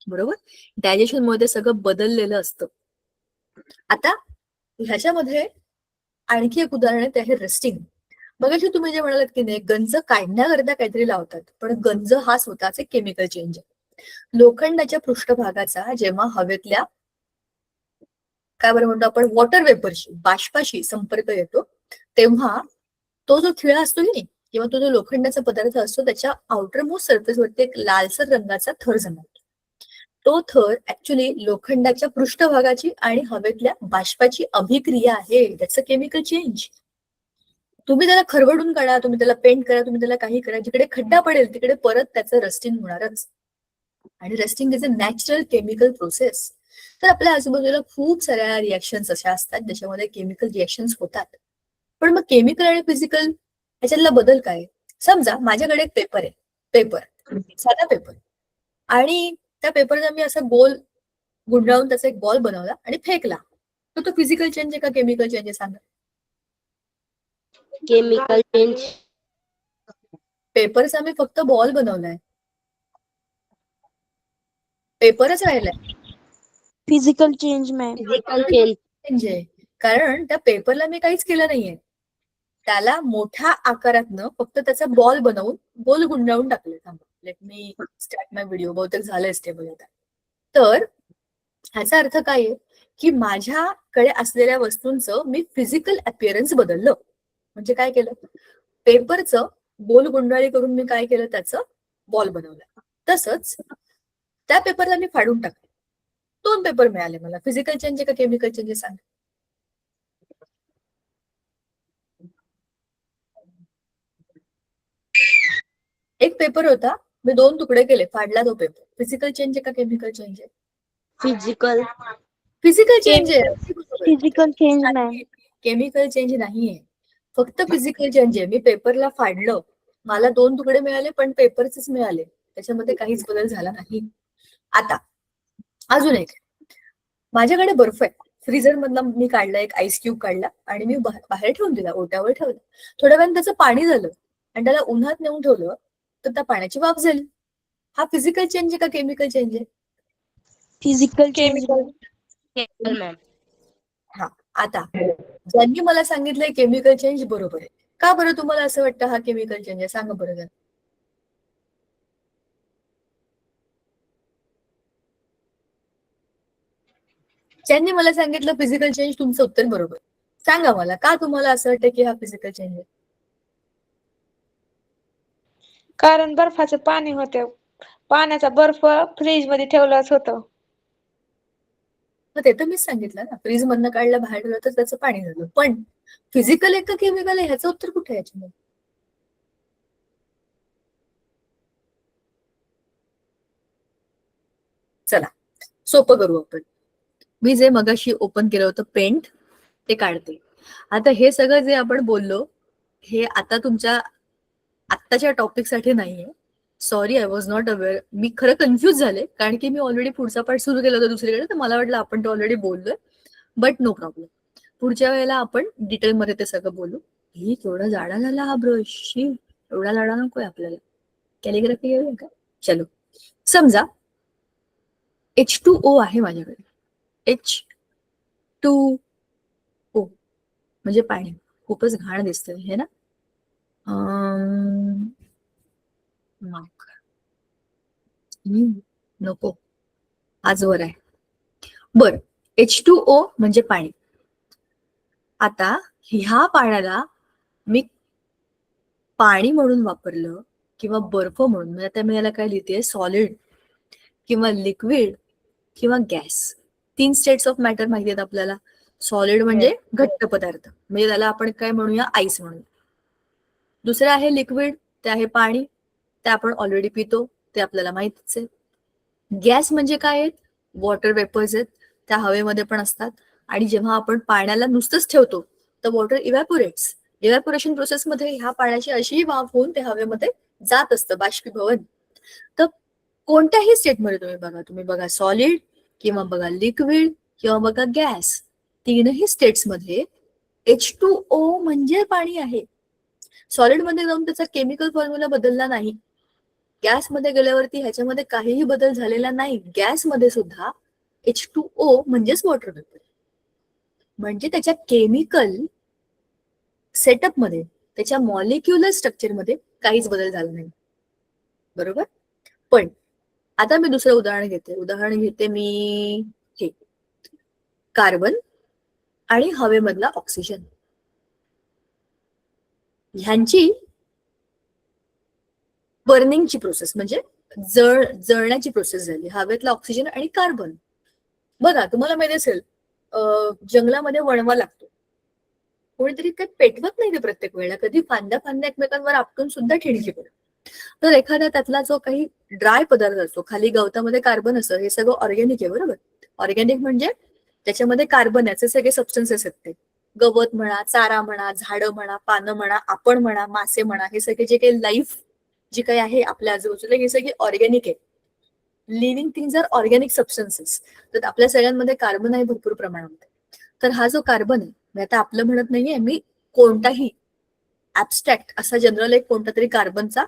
बरोबर. डायजेशनमुळे ते सगळं बदललेलं असतं. आता ह्याच्यामध्ये आणखी एक उदाहरण आहे, ते आहे रस्टिंग. मगाशी तुम्ही जे म्हणालात की नाही, गंज काढण्याकरता काहीतरी लावतात, पण गंज हा स्वतःच एक केमिकल चेंज आहे. लोखंडाच्या पृष्ठभागाचा जेव्हा हवेतल्या काय बरं म्हणतो आपण वॉटर वेपरशी, बाष्पाशी संपर्क येतो तेव्हा तो जो खिळा असतो की नाही किंवा तो जो लोखंडाचा पदार्थ असतो त्याच्या आउटर मोस्ट सरफेसवरती एक लालसर रंगाचा थर जाणवतो. तो थर ऍक्च्युली लोखंडाच्या पृष्ठभागाची आणि हवेतल्या बाष्पाची अभिक्रिया आहे. त्याचं केमिकल चेंज. तुम्ही त्याला खरवडून काढा, तुम्ही त्याला पेंट करा, तुम्ही त्याला काही करा, जिकडे खड्डा पडेल तिकडे परत त्याचं रस्टिंग होणारच. आणि rusting is a natural chemical process. तर आपल्या आजूबाजूला खूप साऱ्या रिॲक्शन्स अशा असतात ज्याच्यामध्ये केमिकल रिॲक्शन्स होतात. पण मग केमिकल आणि फिजिकल ह्याच्यातला बदल काय? समजा माझ्याकडे एक पेपर आहे, पेपर, साधा पेपर, आणि त्या पेपरचा मी असा गोल गुंडाळून त्याचा एक बॉल बनवला आणि फेकला, तर तो फिजिकल चेंज आहे का केमिकल चेंज आहे सांगा? Chemical change. पेपरचा मी फक्त बॉल बनवलाय, पेपरच राहिलाय. Physical change ma'am. Physical change. Change आहे कारण त्या पेपरला मी काहीच केलं नाहीये, त्याला मोठ्या आकारातनं फक्त त्याचा बॉल बनवून गोल गुंडाळून टाकले. लेट मी स्टार्ट माय व्हिडिओ, बहुतेक झालंय स्टेबल आता. तर ह्याचा अर्थ काय आहे की माझ्याकडे असलेल्या वस्तूंचं मी फिजिकल अपिअरन्स बदललं. म्हणजे काय केलं, पेपरचं गोल गुंडाळी करून मी काय केलं, त्याचं बॉल बनवलं. तसंच त्या पेपरला मी फाडून टाकलं, 2 पेपर मिळाले मला. फिजिकल चेंज आहे का केमिकल चेंज आहे सांग? एक पेपर होता, मी 2 तुकडे केले, फाडला तो पेपर. फिजिकल चेंज आहे का केमिकल चेंज आहे? फिजिकल. फिजिकल चेंज आहे. Physical change ma'am. Chemical change नाहीये, फक्त फिजिकल चेंज आहे. मी पेपरला फाडलं, मला 2 तुकडे मिळाले पण पेपरचेच मिळाले, त्याच्यामध्ये काहीच बदल झाला नाही. आता अजून एक, माझ्याकडे बर्फ आहे, फ्रीजर मधला मी काढला, एक आईस क्यूब काढला आणि मी बाहेर ठेवून दिला, ओट्यावर ठेवला. थोड्या वेळाने त्याचं पाणी झालं आणि त्याला उन्हात नेऊन ठेवलं तर त्या पाण्याची वाफ झाली. हा फिजिकल चेंज आहे का केमिकल चेंज आहे? Physical change chemical ma'am. हा, आता ज्यांनी मला सांगितलंय केमिकल चेंज बरोबर आहे. का बरं तुम्हाला असं वाटतं हा केमिकल चेंज आहे? सांगा बरं जरा. ज्यांनी मला सांगितलं फिजिकल चेंज, तुमचं उत्तर बरोबर. सांगा मला का तुम्हाला असं वाटतं की हा फिजिकल चेंज आहे? कारण बर्फाचं पाणी होतं. पाण्याचा बर्फ फ्रीज मध्ये ठेवलाच होतं. मग ते तर मीच सांगितलं ना, फ्रीज मधनं काढलं बाहेर ठेवलं तर त्याचं पाणी झालं. पण फिजिकल आहे का केमिकल आहे ह्याचं उत्तर कुठे आहे याच्यामध्ये? चला सोपं करू आपण. मी जे मगाशी ओपन केलं होतं पेंट ते काढते. आता हे सगळं जे आपण बोललो हे आता तुमच्या आत्ताच्या टॉपिक साठी नाहीये. Sorry, I was not aware. मी खरं कन्फ्युज झाले कारण की मी ऑलरेडी पुढचा पार्ट सुरू केला होता दुसरीकडे, तर मला वाटलं आपण तो ऑलरेडी बोललोय. बट नो प्रॉब्लेम, पुढच्या वेळेला आपण डिटेलमध्ये ते सगळं बोलू. ही केवढा जाडा झाला हा ब्रश, एवढा जाडा नकोय आपल्याला. कॅलिग्राफी घेऊया का? चलो, समजा H2O आहे माझ्याकडे. H2O म्हणजे पाणी. खूपच घाण दिसतंय हे ना. नको, आजवर आहे. बर, H2O म्हणजे पाणी. आता ह्या पाण्याला मी पाणी म्हणून वापरलं किंवा बर्फ म्हणून, म्हणजे आता मी याला काय लिहिते, सॉलिड किंवा लिक्विड किंवा गॅस. 3 स्टेट्स ऑफ मॅटर माहिती आहेत आपल्याला. सॉलिड म्हणजे घट्ट पदार्थ, म्हणजे त्याला आपण काय म्हणूया, आईस म्हणूया. दुसरं आहे लिक्विड, ते आहे पाणी, ते आपण ऑलरेडी पितो, ते आपल्याला माहितीच आहे. गॅस म्हणजे काय आहेत? वॉटर वेपर्स आहेत, त्या हवेमध्ये पण असतात. आणि जेव्हा आपण पाण्याला नुसतंच ठेवतो तर वॉटर इव्हॅपोरेट्स. इव्हॅपोरेशन प्रोसेसमध्ये ह्या पाण्याची अशी वाफ होऊन ते हवेमध्ये जात असतं, बाष्पीभवन. तर कोणत्याही स्टेटमध्ये तुम्ही बघा सॉलिड किंवा बघा लिक्विड किंवा बघा गॅस, तीनही स्टेट्समध्ये H2O म्हणजे पाणी आहे. सॉलिडमध्ये जाऊन त्याचा केमिकल फॉर्म्युला बदलला नाही. गॅसमध्ये गेल्यावरती ह्याच्यामध्ये काहीही बदल झालेला नाही. गॅसमध्ये सुद्धा H2O म्हणजेच वॉटर वेपर. म्हणजे त्याच्या केमिकल सेटअपमध्ये, त्याच्या मॉलिक्युलर स्ट्रक्चरमध्ये काहीच बदल झाला नाही. बरोबर. पण आता मी दुसरं उदाहरण घेते मी हे कार्बन आणि हवेमधला ऑक्सिजन ह्यांची बर्निंगची प्रोसेस, म्हणजे जळण्याची प्रोसेस झाली. हवेतला ऑक्सिजन आणि कार्बन. बघा, तुम्हाला माहिती असेल जंगलामध्ये वणवा लागतो, कोणीतरी काही पेटवत नाही ते प्रत्येक वेळेला. कधी फांद्या एकमेकांवर आपटून सुद्धा ठिणगी पडत. तर एखादा त्यातला जो काही ड्राय पदार्थ असतो, खाली गवतामध्ये कार्बन असतं, हे सगळं ऑर्गॅनिक आहे. बरोबर. ऑर्गॅनिक म्हणजे त्याच्यामध्ये कार्बन याचे सगळे सबस्टन्सेस आहेत. ते गवत म्हणा, चारा म्हणा, झाडं म्हणा, पानं म्हणा, आपण म्हणा, मासे म्हणा, हे सगळे जे काही लाईफ जी काही आहे आपल्या आजूबाजूला, हे सगळे ऑर्गॅनिक आहे. Living things are organic substances. तर आपल्या सगळ्यांमध्ये कार्बन आहे भरपूर प्रमाणामध्ये. तर हा जो कार्बन आहे, मी आता आपलं म्हणत नाहीये मी, कोणताही ऍबस्ट्रॅक्ट असा जनरल एक कोणता तरी कार्बनचा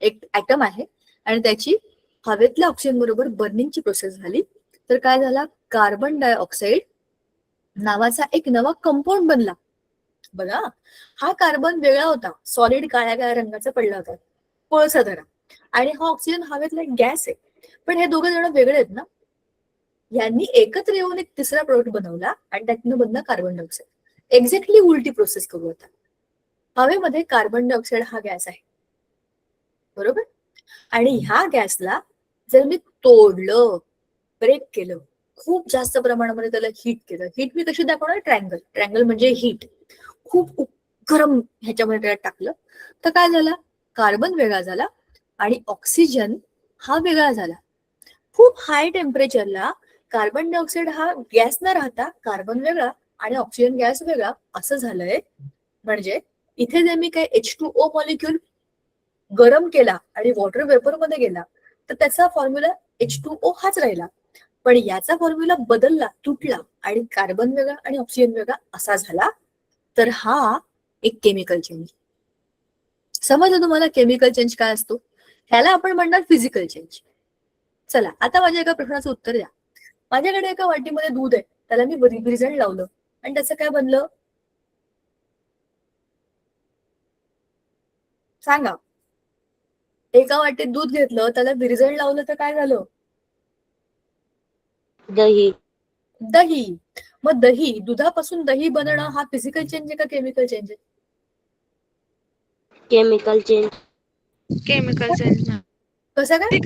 एक ऍटम आहे आणि त्याची हवेतल्या ऑक्सिजन बरोबर बर्निंगची प्रोसेस झाली. तर काय झाला, कार्बन डायऑक्साईड नावाचा एक नवा कंपाऊंड बनला. बघा, हा कार्बन वेगळा होता, सॉलिड काळ्या रंगाचा पडला होता, कोळसा धरा. आणि हा ऑक्सिजन हवेतला एक गॅस आहे. पण हे दोघं जण वेगळे आहेत ना. यांनी एकत्र येऊन एक तिसरा प्रोडक्ट बनवला आणि त्यातनं बनला कार्बन डायऑक्साईड. एक्झॅक्टली उलटी प्रोसेस करू आता. हवेमध्ये कार्बन डायऑक्साईड हा गॅस आहे. बरोबर. आणि ह्या गॅसला जर मी तोडलं, ब्रेक केलं, खूप जास्त प्रमाणामध्ये त्याला हीट केलं. हीट मी कशी दाखवणार, ट्रँगल म्हणजे हीट. खूप गरम ह्याच्यामध्ये त्याला टाकलं तर काय झालं, कार्बन वेगळा झाला आणि ऑक्सिजन हा वेगळा झाला. खूप हाय टेम्परेचरला कार्बन डायऑक्साईड हा गॅस न राहता कार्बन वेगळा आणि ऑक्सिजन गॅस वेगळा असं झालंय. म्हणजे इथे जर मी काही H2O मॉलिक्युल गरम केला आणि वॉटर वेपर मध्ये गेला तर त्याचा फॉर्म्युला H2O हाच राहिला. पण याचा फॉर्म्युला बदलला, तुटला आणि कार्बन वेगळा आणि ऑक्सिजन वेगळा असा झाला. तर हा एक केमिकल चेंज. समजलं तुम्हाला केमिकल चेंज काय असतो? ह्याला आपण म्हणणार फिजिकल चेंज. चला, आता माझ्या एका प्रश्नाचं उत्तर द्या. माझ्याकडे एका वाटीमध्ये दूध आहे, त्याला मी विरजण लावलं आणि त्याचं काय बनलं सांगा. एका वाटीत दूध घेतलं, त्याला विरजण लावलं तर काय झालं? दही. दही. मग दही, दुधापासून दही बनणं हा फिजिकल चेंज आहे का केमिकल चेंज आहे? Chemical change. Chemical change. कसं काय?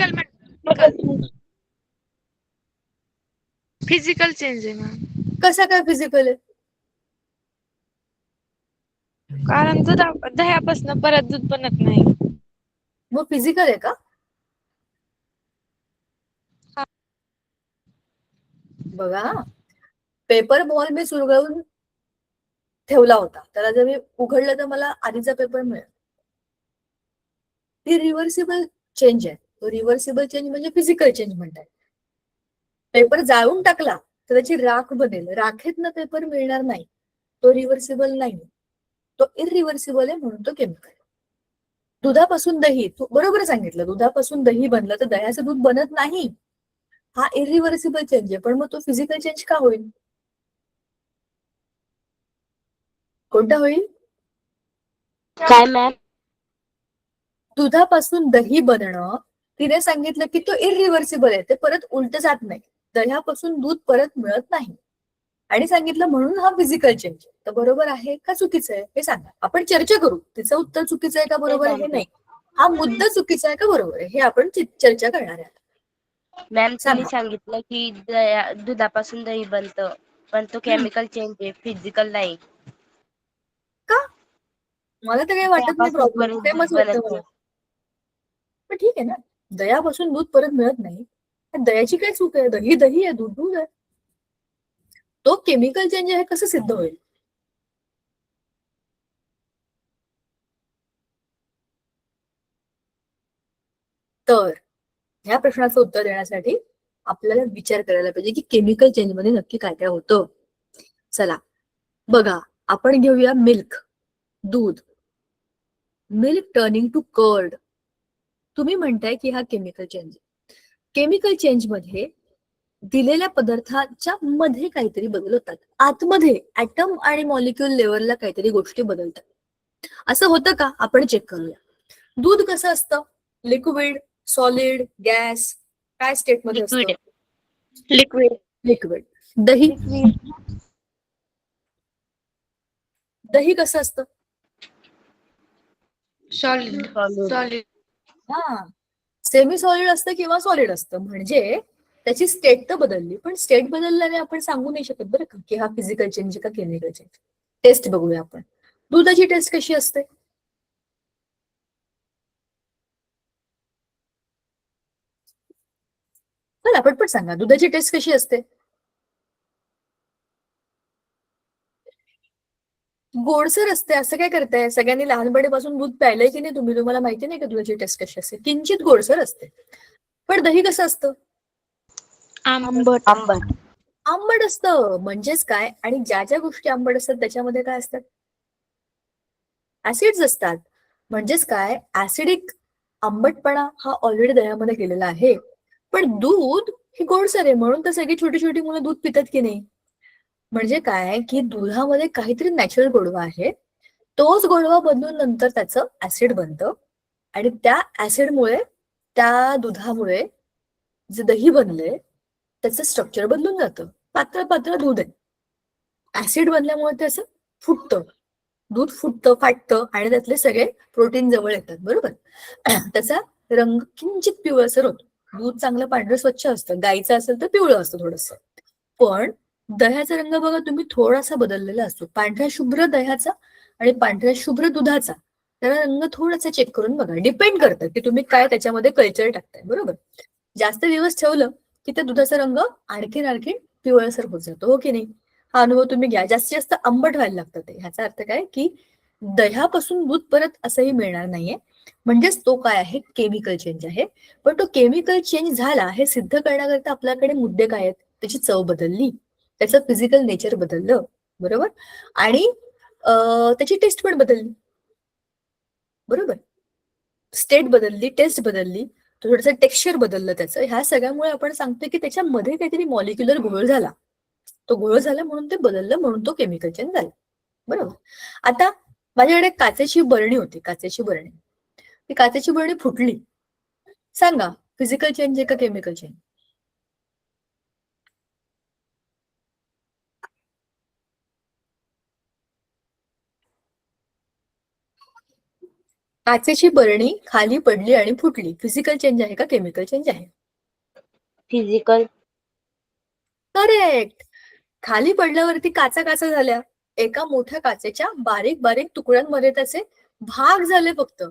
फिजिकल चेंज आहे मॅम. कसं काय फिजिकल आहे? कारण दह्यापासून परत दूध बनत नाही. मग फिजिकल आहे का? हा. बघा, पेपर बॉल मी सुरगळून ठेवला होता, त्याला जर मी उघडलं तर मला आधीचा पेपर मिळेल. ती रिव्हर्सिबल चेंज आहे. तो रिव्हर्सिबल चेंज म्हणजे फिजिकल चेंज म्हणतात. पेपर जाळून टाकला तर त्याची राख बनेल, राखेतनं पेपर मिळणार नाही, तो रिव्हर्सिबल नाही, तो इरिव्हर्सिबल आहे, म्हणून तो केमिकल. दुधापासून दही, तू बरोबर सांगितलं, दुधापासून दही बनलं तर दह्याचं दूध बनत नाही, हा इरिव्हर्सिबल चेंज आहे. पण मग तो फिजिकल चेंज का होईल? कोणता होईल? काय मॅम? दुधापासून दही बनणं, तिने सांगितलं की तो इरिव्हर्सिबल आहे, ते परत उलट जात नाही, दह्यापासून दूध परत मिळत नाही, आणि सांगितलं म्हणून हा फिजिकल चेंज. तर बरोबर आहे का चुकीचं आहे हे सांगा, आपण चर्चा करू. तिचं उत्तर चुकीचं आहे का बरोबर आहे हे नाही, हा मुद्दा चुकीचा आहे का बरोबर आहे हे आपण चर्चा करणार आहे. मॅम तुम्ही सांगा. सांगितलं की दुधापासून दही बनतं, पण तो केमिकल चेंज आहे, फिजिकल नाही. का? मला तर काही वाटत नाही दह्यापासून प्रॉब्लेम, परत सेमच दूध वाटतं बनत मला. नाही. पण ठीक आहे ना, दह्यापासून दूध परत मिळत नाही, दह्याची काय चूक आहे? दही दही आहे, दूध दूध आहे. तो केमिकल चेंज आहे कसं सिद्ध होईल? तर ह्या प्रश्नाचं उत्तर देण्यासाठी आपल्याला विचार करायला पाहिजे की केमिकल चेंज मध्ये नक्की काय काय होतं. चला बघा, आपण घेऊया मिल्क, दूध. Milk turning to curd. तुम्ही म्हणताय की हा केमिकल चेंज आहे. केमिकल चेंज मध्ये दिलेल्या पदार्थाच्या मध्ये काहीतरी बदल होतात, आतमध्ये ऍटम आणि मॉलिक्युल लेवलला काहीतरी गोष्टी बदलतात. असं होतं का? आपण चेक करूया. दूध कसं असतं? लिक्विड, सॉलिड, गॅस, काय स्टेट मध्ये असतं? लिक्विड. लिक्विड. दही, दही कसं असतं? सॉलिड. सॉलिड. हा, सेमी सॉलिड असतं किंवा सॉलिड असतं, म्हणजे त्याची स्टेट तर बदलली, पण स्टेट बदलल्याने आपण सांगू नाही शकत बरं का की हा फिजिकल चेंज का केमिकल चेंज. टेस्ट बघूया आपण. दुधाची टेस्ट कशी असते? चला पटपट सांगा, दुधाची टेस्ट कशी असते? गोडसर असते. असं काय करताय, सगळ्यांनी लहानपणीपासून दूध प्यायलंय की नाही तुम्ही? तुम्हाला माहिती नाही का दुधाची टेस्ट कशी असते? किंचित गोडसर असते. पण दही कसं असतं? आंबट. आंबट. आंबट असतं. म्हणजेच काय, आणि ज्या ज्या गोष्टी आंबट असतात त्याच्यामध्ये काय असतात? ऍसिड्स असतात. म्हणजेच काय, ऍसिडिक आंबटपणा हा ऑलरेडी दह्यामध्ये गेलेला आहे. पण दूध हे गोडसर आहे, म्हणून तर सगळी छोटी छोटी मुलं दूध पितात की नाही. म्हणजे काय की दुधामध्ये काहीतरी नॅचरल गोडवा आहे, तोच गोडवा बदलून नंतर त्याचं ऍसिड बनतं, आणि त्या ऍसिडमुळे, त्या दुधामुळे जे दही बनलंय त्याचं स्ट्रक्चर बदलून जातं. पातळ पातळ दूध आहे, ऍसिड बनल्यामुळे ते असं फुटतं, दूध फुटतं, फाटतं, आणि त्यातले सगळे प्रोटीन जवळ येतात, बरोबर. त्याचा रंग किंचित पिवळसर होतो. दूध चांगलं पांढरं स्वच्छ असतं, गाईचं असेल तर पिवळं असतं थोडस. पण दह्याचा रंग बघा तुम्ही थोडासा बदललेला असतो, पांढऱ्या शुभ्र दह्याचा आणि पांढऱ्या शुभ्र दुधाचा, त्याला रंग थोडासा चेक करून बघा. डिपेंड करतं की तुम्ही काय त्याच्यामध्ये कल्चर टाकताय, बरोबर. जास्त दिवस ठेवलं की त्या दुधाचा रंग आणखीन आणखीन पिवळसर होत जातो, हो की नाही. हा अनुभव तुम्ही घ्या. जास्तीत जास्त आंबट व्हायला लागतं ते. ह्याचा अर्थ काय की दह्यापासून दूध परत असंही मिळणार नाहीये, म्हणजेच तो काय आहे, केमिकल चेंज आहे. पण तो केमिकल चेंज झाला हे सिद्ध करण्याकरता आपल्याकडे मुद्दे काय आहेत? त्याची चव बदलली, त्याचं फिजिकल नेचर बदललं, बरोबर, आणि त्याची टेस्ट पण बदलली, बरोबर. स्टेट बदलली, टेस्ट बदलली, थोडंसं टेक्स्चर बदललं त्याचं. ह्या सगळ्यामुळे आपण सांगतोय की त्याच्यामध्ये काहीतरी मॉलिक्युलर घोळ झाला. तो घोळ झाला म्हणून ते बदललं, म्हणून तो केमिकल चेंज झाला. बरोबर. आता माझ्याकडे काचेची बरणी होती, काचेची बरणी. ती काचेची बरणी फुटली. सांगा फिजिकल चेंज आहे का केमिकल चेंज? काचेची बरणी खाली पडली आणि फुटली. फिजिकल चेंज आहे का केमिकल चेंज आहे? फिजिकल. करेक्ट. खाली पडल्यावरती काचा काचा झाल्या. एका मोठ्या काचेच्या बारीक बारीक तुकड्यांमध्ये त्याचे भाग झाले फक्त.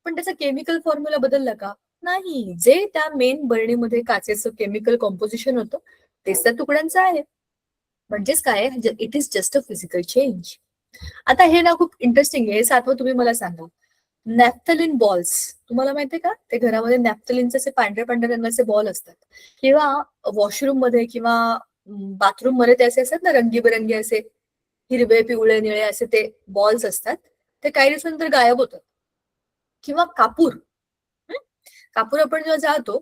पण त्याचा केमिकल फॉर्म्युला बदलला का? नाही. जे त्या मेन बरणीमध्ये काचेचं केमिकल कॉम्पोजिशन होतं तेच त्या तुकड्यांचं आहे. म्हणजेच काय, it is just a physical change. आता हे ना खूप इंटरेस्टिंग आहे. हे सातवं तुम्ही मला सांगा. नॅफ्थलिन बॉल्स तुम्हाला माहितीये का? ते घरामध्ये नॅफ्थलिनचे असे पांढऱ्या पांढऱ्या रंगाचे बॉल असतात, किंवा वॉशरूम मध्ये किंवा बाथरूम मध्ये ते असे असतात ना रंगीबेरंगी, असे हिरवे पिवळे निळे असे ते बॉल्स असतात. ते काही दिवसानंतर गायब होतात. किंवा कापूर. कापूर आपण जेव्हा जाळतो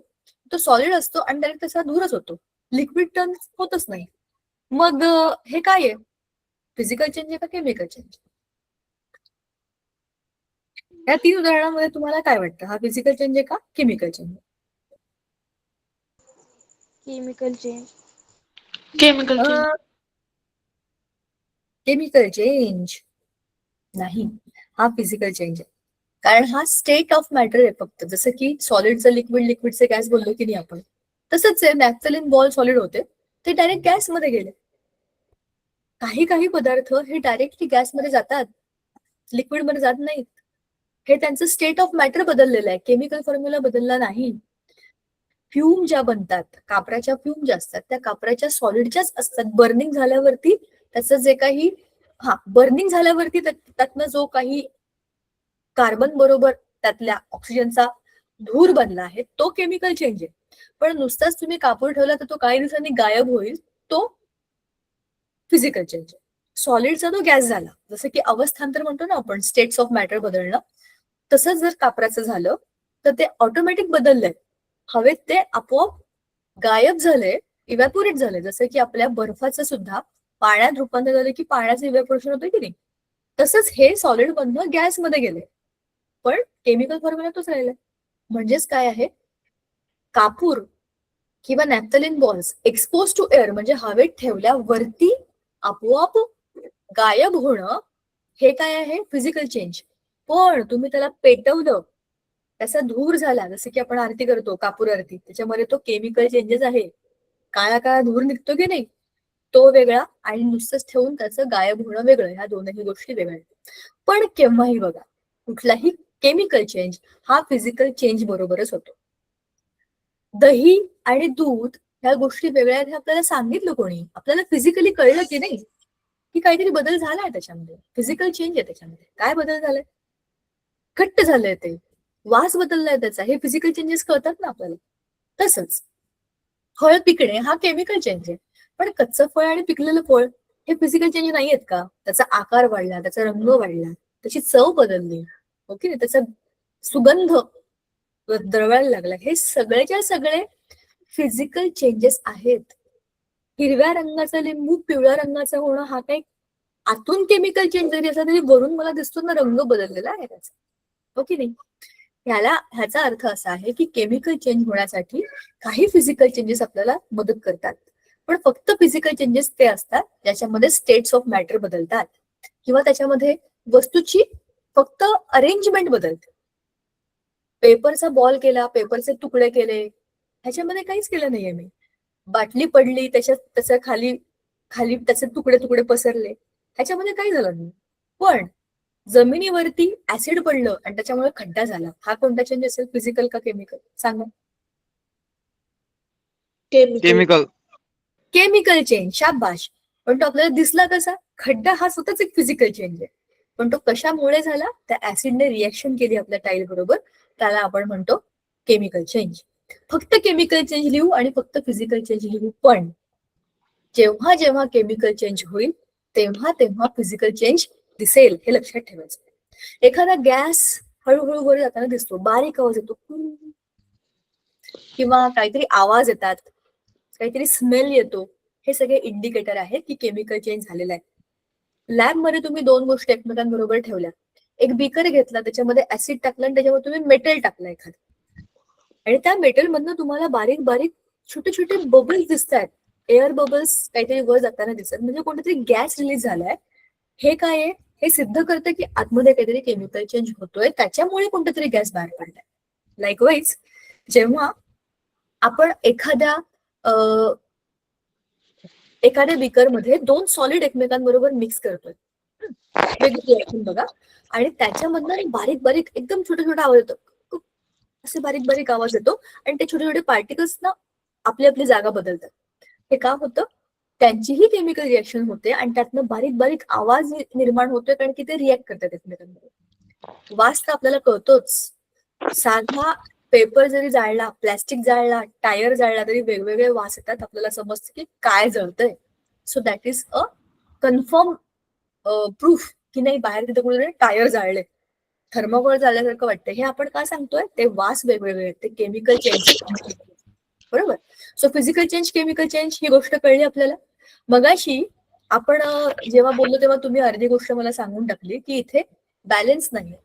तो सॉलिड असतो आणि डायरेक्ट तसा दूरच होतो, लिक्विड टर्न होतच नाही. मग हे काय आहे? फिजिकल चेंज आहे का केमिकल चेंज? या 3 उदाहरणांमध्ये तुम्हाला काय वाटतं? हा फिजिकल चेंज आहे का chemical change? Chemical change. Chemical change. Chemical change नाही, हा फिजिकल चेंज आहे. कारण हा स्टेट ऑफ मॅटर आहे फक्त. जसं की सॉलिडचं लिक्विड, लिक्विडचे गॅस बोललो की नाही आपण, तसंच आहे. नॅफ्थलिन बॉल सॉलिड होते, ते डायरेक्ट गॅसमध्ये गेले. काही काही पदार्थ हे डायरेक्टली गॅसमध्ये जातात, लिक्विडमध्ये जात नाहीत. हे त्यांचं स्टेट ऑफ मॅटर बदललेलं आहे, केमिकल फॉर्म्युला बदलला नाही. फ्यूम ज्या बनतात, कापराच्या फ्यूम ज्या असतात, त्या कापराच्या सॉलिडच्याच असतात. बर्निंग झाल्यावरती त्याचं जे काही बर्निंग झाल्यावरती त्यातनं जो काही कार्बन बरोबर त्यातल्या ऑक्सिजनचा धूर बनला आहे तो केमिकल चेंज आहे. पण नुसताच तुम्ही कापूर ठेवला तर तो काही दिवसांनी गायब होईल, तो फिजिकल चेंज आहे. सॉलिडचा तो गॅस झाला, जसं की अवस्थांतर म्हणतो ना आपण, स्टेट्स ऑफ मॅटर बदलणं, तसंच जर कापराचं झालं तर ते ऑटोमॅटिक बदललंय. हवेत ते आपोआप गायब झाले, इव्हॅपोरेट झाले. जसं की आपल्या बर्फाचं सुद्धा पाण्यात रूपांतर झालं की पाण्याचं इव्हॅपोरेशन होतं की नाही, तसंच हे सॉलिड मधनं गॅसमध्ये गेले. पण केमिकल फॉर्म्युला तोच राहिलाय. म्हणजेच काय आहे, कापूर किंवा नॅफ्थलिन बॉल्स एक्सपोज टू एअर म्हणजे हवेत ठेवल्यावरती आपोआप गायब होणं, हे काय आहे? Physical change. पण तुम्ही त्याला पेटवलं, त्याचा धूर झाला, जसं की आपण आरती करतो, कापूर आरती, त्याच्यामध्ये तो केमिकल चेंजेस आहे. काळा काळा धूर निघतो की नाही, तो वेगळा, आणि नुसतंच ठेवून त्याचं गायब होणं वेगळं. ह्या दोनही गोष्टी वेगळ्या. पण केव्हाही बघा, कुठलाही केमिकल चेंज हा फिजिकल चेंज बरोबरच होतो. दही आणि दूध ह्या गोष्टी वेगळ्या आहेत हे आपल्याला सांगितलं कोणी? आपल्याला फिजिकली कळलं की नाही की काहीतरी बदल झालाय त्याच्यामध्ये, फिजिकल चेंज आहे त्याच्यामध्ये. काय बदल झालाय? घट्ट झालंय ते, वास बदललाय त्याचा, हे फिजिकल चेंजेस कळतात ना आपल्याला. तसंच फळ पिकणे हा केमिकल चेंज आहे. पण कच्चं फळ आणि पिकलेलं फळ हे फिजिकल चेंज नाही आहेत का? त्याचा आकार वाढला, त्याचा रंग वाढला, त्याची चव बदलली, ओके, त्याचा सुगंध दरवळायला लागला. हे सगळेच्या सगळे फिजिकल चेंजेस आहेत. हिरव्या रंगाचा लिंबू पिवळ्या रंगाचा होणं हा काही आतून केमिकल चेंज जरी असला तरी वरून मला दिसतो ना रंग बदललेला आहे त्याचा, ओके नाही. ह्याचा अर्थ असा आहे की केमिकल चेंज होण्यासाठी काही फिजिकल चेंजेस आपल्याला मदत करतात. पण फक्त फिजिकल चेंजेस ते असतात ज्याच्यामध्ये स्टेट्स ऑफ मॅटर बदलतात, किंवा त्याच्यामध्ये वस्तूची फक्त अरेंजमेंट बदलते. पेपरचा बॉल केला, पेपरचे तुकडे केले, ह्याच्यामध्ये काहीच केलं नाहीये मी. बाटली पडली, त्याच्या खाली खाली त्याचे तुकडे तुकडे पसरले, ह्याच्यामध्ये काही झालं नाही. पण जमिनीवरती ऍसिड पडलं आणि त्याच्यामुळे खड्डा झाला, हा कोणता चेंज असेल, फिजिकल का केमिकल? सांगा. केमिकल. केमिकल चेंज, शाबाश. पण तो आपल्याला दिसला कसा? खड्डा हा स्वतःच एक फिजिकल चेंज आहे. पण तो कशामुळे झाला? त्या ऍसिडने रिएक्शन केली आपल्या टाईल बरोबर, त्याला आपण म्हणतो केमिकल चेंज. फक्त केमिकल चेंज लिहू आणि फक्त फिजिकल चेंज लिहू, पण जेव्हा जेव्हा केमिकल चेंज होईल तेव्हा तेव्हा फिजिकल चेंज दिसेल, हे लक्षात ठेवायचं. एखादा गॅस हळूहळू वर जाताना दिसतो, बारीक आवाज येतो, किंवा काहीतरी आवाज येतात, काहीतरी स्मेल येतो, हे सगळे इंडिकेटर आहेत की केमिकल चेंज झालेला आहे. लॅबमध्ये तुम्ही दोन गोष्टी एकमेकांबरोबर ठेवल्या, एक बीकर घेतला, त्याच्यामध्ये ऍसिड टाकलं आणि त्याच्यावर तुम्ही मेटल टाकलं एखादं, आणि त्या मेटल मधनं तुम्हाला बारीक बारीक छोटे छोटे बबल्स दिसत आहेत, एअर बबल्स काहीतरी वर जाताना दिसतात, म्हणजे कोणतरी गॅस रिलीज झालाय. हे काय आहे? हे सिद्ध करतं की आतमध्ये काहीतरी केमिकल चेंज होतोय, त्याच्यामुळे कोणता तरी गॅस बाहेर पडलाय. लाईकवाईज जेव्हा आपण एखाद्या बीकरमध्ये दोन सॉलिड एकमेकांबरोबर मिक्स करतोय, वेगळी रिएक्शन बघा, आणि त्याच्यामधनं बारीक बारीक एकदम छोटा छोटा आवाज येतो, असे बारीक बारीक आवाज येतो, आणि ते छोटे छोटे पार्टिकल्स ना आपली आपली जागा बदलतात. हे का होतं? त्यांचीही केमिकल रिएक्शन होते आणि त्यातनं बारीक बारीक आवाज निर्माण होतोय, कारण की ते रिॲक्ट करतात एकमेकांबरोबर. वास तर आपल्याला कळतोच. साधा पेपर जरी जाळला, प्लॅस्टिक जाळला, टायर जाळला, तरी वेगवेगळे वास येतात, आपल्याला समजतं की काय जळतंय. So that is a confirm proof की नाही बाहेर तिथे कुठे टायर जाळले, थर्मोकॉल जाळल्यासारखं वाटतं. हे आपण का सांगतोय? ते वास वेगवेगळे आहेत, ते केमिकल चेंज. बरोबर. So physical change, chemical change ही गोष्ट कळली आपल्याला. मगाशी आपण जेव्हा बोललो तेव्हा तुम्ही अर्धी गोष्ट मला सांगून टाकली की इथे बॅलन्स नाहीये.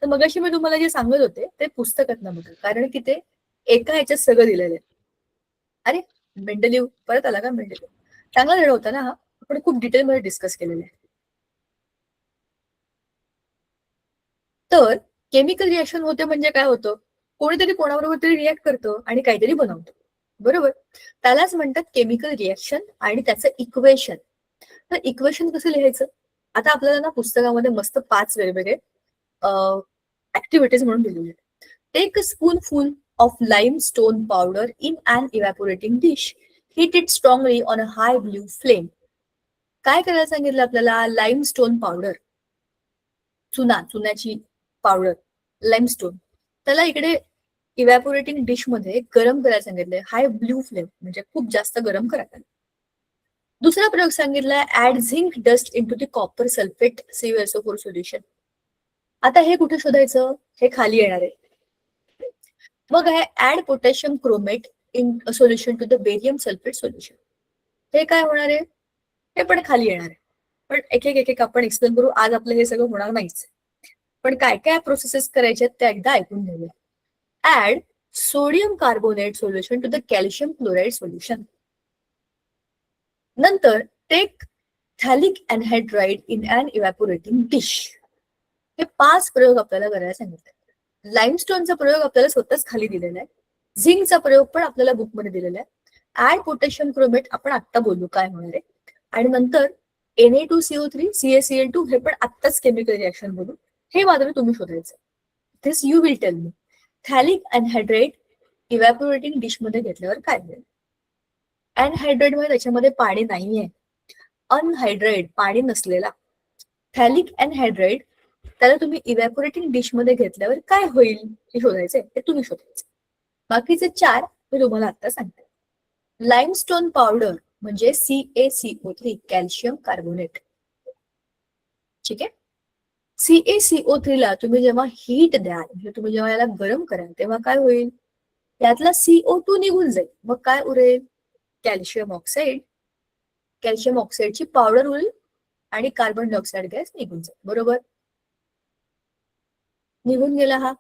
तर मगाशी मी तुम्हाला जे सांगत होते ते पुस्तकातनं बघा, कारण की ते एका ह्याच्यात सगळं दिलेलं आहे. अरे मेंडलीव परत आला का? मेंडलीव चांगला धडा होता ना हा, आपण खूप डिटेलमध्ये डिस्कस केलेला आहे. तर केमिकल रिएक्शन होते म्हणजे काय होतं? कोणीतरी कोणाबरोबर तरी रिॲक्ट करतं आणि काहीतरी बनवतं, बरोबर. त्यालाच म्हणतात केमिकल रिएक्शन आणि त्याचं इक्वेशन. तर इक्वेशन कसं लिहायचं? आता आपल्याला ना पुस्तकामध्ये मस्त 5 वेगवेगळे ऍक्टिव्हिटीज म्हणून दिलेले. Take a spoonful of limestone powder in an evaporating dish, heat it strongly on a high blue flame. काय करायला सांगितलं आपल्याला? लाइमस्टोन पावडर, चुन्याची पावडर, लाइमस्टोन, त्याला इकडे इव्हॅपोरेटिंग डिश मध्ये गरम करायला सांगितलंय, हाय ब्ल्यू फ्लेम, म्हणजे खूप जास्त गरम करायला. दुसरा प्रयोग सांगितलाय, add zinc dust into the copper sulphate CuSO4 solution. आता हे कुठे शोधायचं? हे खाली येणार आहे. मग आहे add potassium chromate in solution to the barium sulphate solution. हे काय होणार आहे? हे पण खाली येणार आहे. पण एक एक आपण एक्सप्लेन करू, आज आपलं हे सगळं होणार नाहीच. पण काय काय प्रोसेसेस करायचे त्या एकदा ऐकून घेऊया. Add sodium carbonate solution to the calcium chloride solution. नंतर take phthalic anhydride in an evaporating dish. हे 5 प्रयोग आपल्याला करायला सांगितले. लाइमस्टोनचा प्रयोग आपल्याला स्वतःच खाली दिलेला आहे. झिंकचा प्रयोग पण आपल्याला बुकमध्ये दिलेला आहे. ऍड पोटॅशियम क्रोमेट आपण आत्ता बोलू काय होणार आहे. आणि नंतर Na2CO3 CaCl2 हे पण आत्ताच केमिकल रिएक्शन बोलू. हे मात्र तुम्ही शोधायचं. This you will tell me. Phthalic anhydride evaporating dish मध्ये घेतल्यावर काय होईल? अनहायड्रेट मध्ये त्याच्यामध्ये पाणी नाहीये. अनहायड्रेट पाणी नसलेला थॅलिक अनहायड्रेट, त्याला तुम्ही इव्हॅपोरेटिंग डिश मध्ये घेतल्यावर काय होईल हे शोधायचंय. ते तुम्ही शोधायचं. बाकीचे 4 मी तुम्हाला आता सांगते. लाइमस्टोन पावडर म्हणजे CaCO3 कॅल्शियम कार्बोनेट. ठीक आहे. CaCO3 ला तुम्ही जेव्हा हीट द्याल, म्हणजे तुम्ही जेव्हा याला गरम कराल, तेव्हा काय होईल? त्यातला CO2 निघून जाईल. मग काय उरेल? Calcium oxide. कॅल्शियम ऑक्साईडची पावडर उरेल आणि कार्बन डायऑक्साईड गॅस निघून जाईल. बरोबर. निघून गेला हा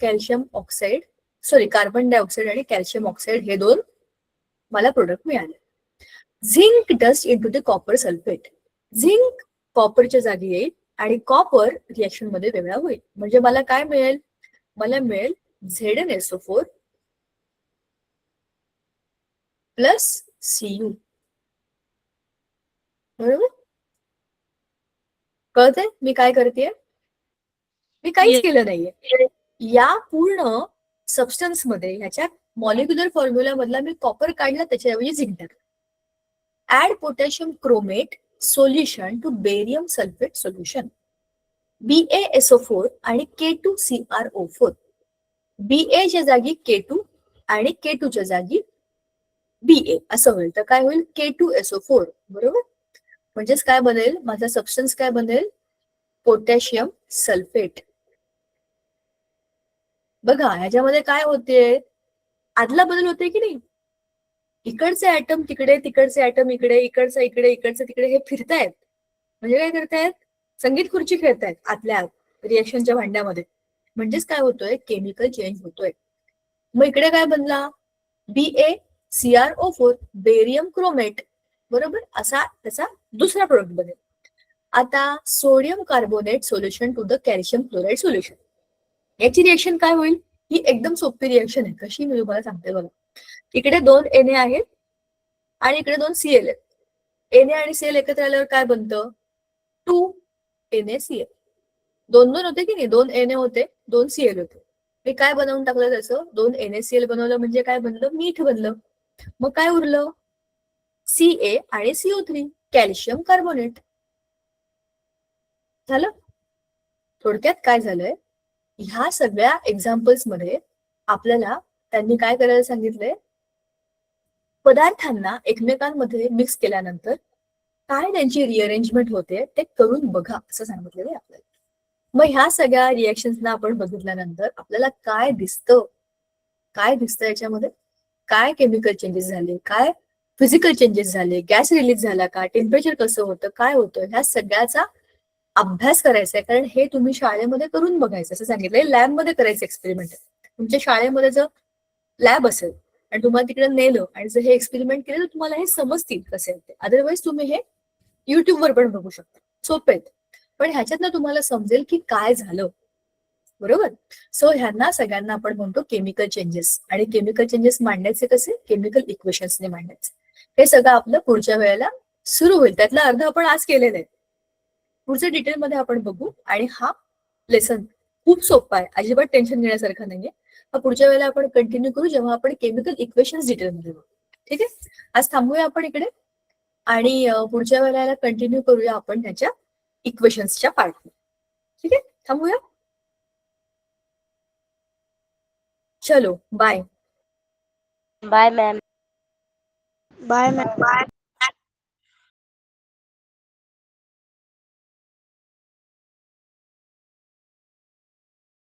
calcium oxide, sorry carbon dioxide आणि कॅल्शियम ऑक्साईड, हे 2 मला प्रोडक्ट मिळाले. Zinc dust into the copper sulphate. Zinc कॉपरच्या जागी येईल आणि कॉपर रिएक्शन मध्ये वेगळा होईल. म्हणजे मला काय मिळेल? मला मिळेल ZnSO4 प्लस Cu. बरोबर. कळतंय मी काय करतेय? मी काहीच केलं नाहीये. या पूर्ण सबस्टन्स मध्ये ह्याच्या मॉलिक्युलर फॉर्म्युला मधला मी कॉपर काढला, त्याच्याऐवजी झिंक टाकला. Add potassium chromate solution to barium sulphate solution. BaSO4 आणि K2CrO4. Ba च्या जागी K2 आणि K2 च्या जागी Ba असं होईल. तर काय होईल? K2SO4. बरोबर. म्हणजेच काय बनेल? माझा सबस्टन्स काय बनेल? Potassium sulphate. बघा ह्याच्यामध्ये काय होते? आदला बदल होते की नाही? इकडचे ऍटम तिकडे, तिकडचे ऍटम इकडे, इकडचं इकडे, इकडचं तिकडे हे फिरतायत. म्हणजे काय करतायत? संगीत खुर्ची खेळतायत आतल्या आत रिएक्शनच्या भांड्यामध्ये. म्हणजेच काय होतोय? केमिकल चेंज होतोय. मग इकडे काय बनला? BaCrO4 बेरियम क्रोमेट, बरोबर, असा त्याचा दुसरा प्रोडक्ट बनेल. आता sodium carbonate solution to the calcium chloride solution, याची रिएक्शन काय होईल? ही एकदम सोपी रिएक्शन आहे. कशी मी तुम्हाला सांगते बघा. इकडे 2 Na आहेत आणि इकडे 2 Cl आहेत. Na आणि Cl एकत्र आल्यावर काय बनतं? 2NaCl. 2 होते की नाही? 2 Na होते, 2 Cl होते. मी काय बनवून टाकलं त्याचं? 2 NaCl बनवलं म्हणजे काय बनलं? मीठ बनलं. मग काय उरलं? Ca आणि CO3, कॅल्शियम कार्बोनेट. झालं? थोडक्यात काय झालंय? ह्या सगळ्या एक्झाम्पल्स मध्ये आपल्याला त्यांनी काय करायला सांगितलंय? पदार्थांना एकमेकांमध्ये मिक्स केल्यानंतर काय त्यांची रिअरेंजमेंट होते ते करून बघा असं सांगितलेलं आहे आपल्याला. मग ह्या सगळ्या रिएक्शन्सना आपण बघितल्यानंतर आपल्याला काय दिसतं? काय दिसतं याच्यामध्ये? काय केमिकल चेंजेस झाले, काय फिजिकल चेंजेस झाले, गॅस रिलीज झाला का, टेम्परेचर कसं होतं, काय होतं, ह्या सगळ्याचा अभ्यास करायचा आहे. कारण हे तुम्ही शाळेमध्ये करून बघायचं असं सांगितलंय. लॅबमध्ये करायचं एक्सपेरिमेंट. तुमच्या शाळेमध्ये जर लॅब असेल आणि तुम्हाला तिकडे नेलं आणि जर हे एक्सपेरिमेंट केलं तर तुम्हाला हे समजतील कसे ते. अदरवाईज तुम्ही हे युट्यूबवर पण बघू शकता, सोपे आहेत. पण ह्याच्यातनं तुम्हाला समजेल की काय झालं, बरोबर. सो ह्यांना सगळ्यांना आपण म्हणतो केमिकल चेंजेस. आणि केमिकल चेंजेस मांडायचे कसे? केमिकल इक्वेशन्सने मांडायचे. हे सगळं आपलं पुढच्या वेळेला सुरू होईल. त्यातला अर्ध आपण आज केलेलं आहे. पुढच्या डिटेलमध्ये आपण बघू. आणि हा लेसन खूप सोपा आहे, अजिबात टेन्शन घेण्यासारखा नाहीये. हा पुढच्या वेळेला आपण कंटिन्यू करू जेव्हा आपण केमिकल इक्वेशन्स डिटेलमध्ये बघू. ठीक आहे, आज थांबूया आपण इकडे आणि पुढच्या वेळेला कंटिन्यू करूया आपण त्याच्या इक्वेशन्सच्या पार्ट. ठीक आहे, थांबूया. चलो bye. Bye ma'am. Bye ma'am.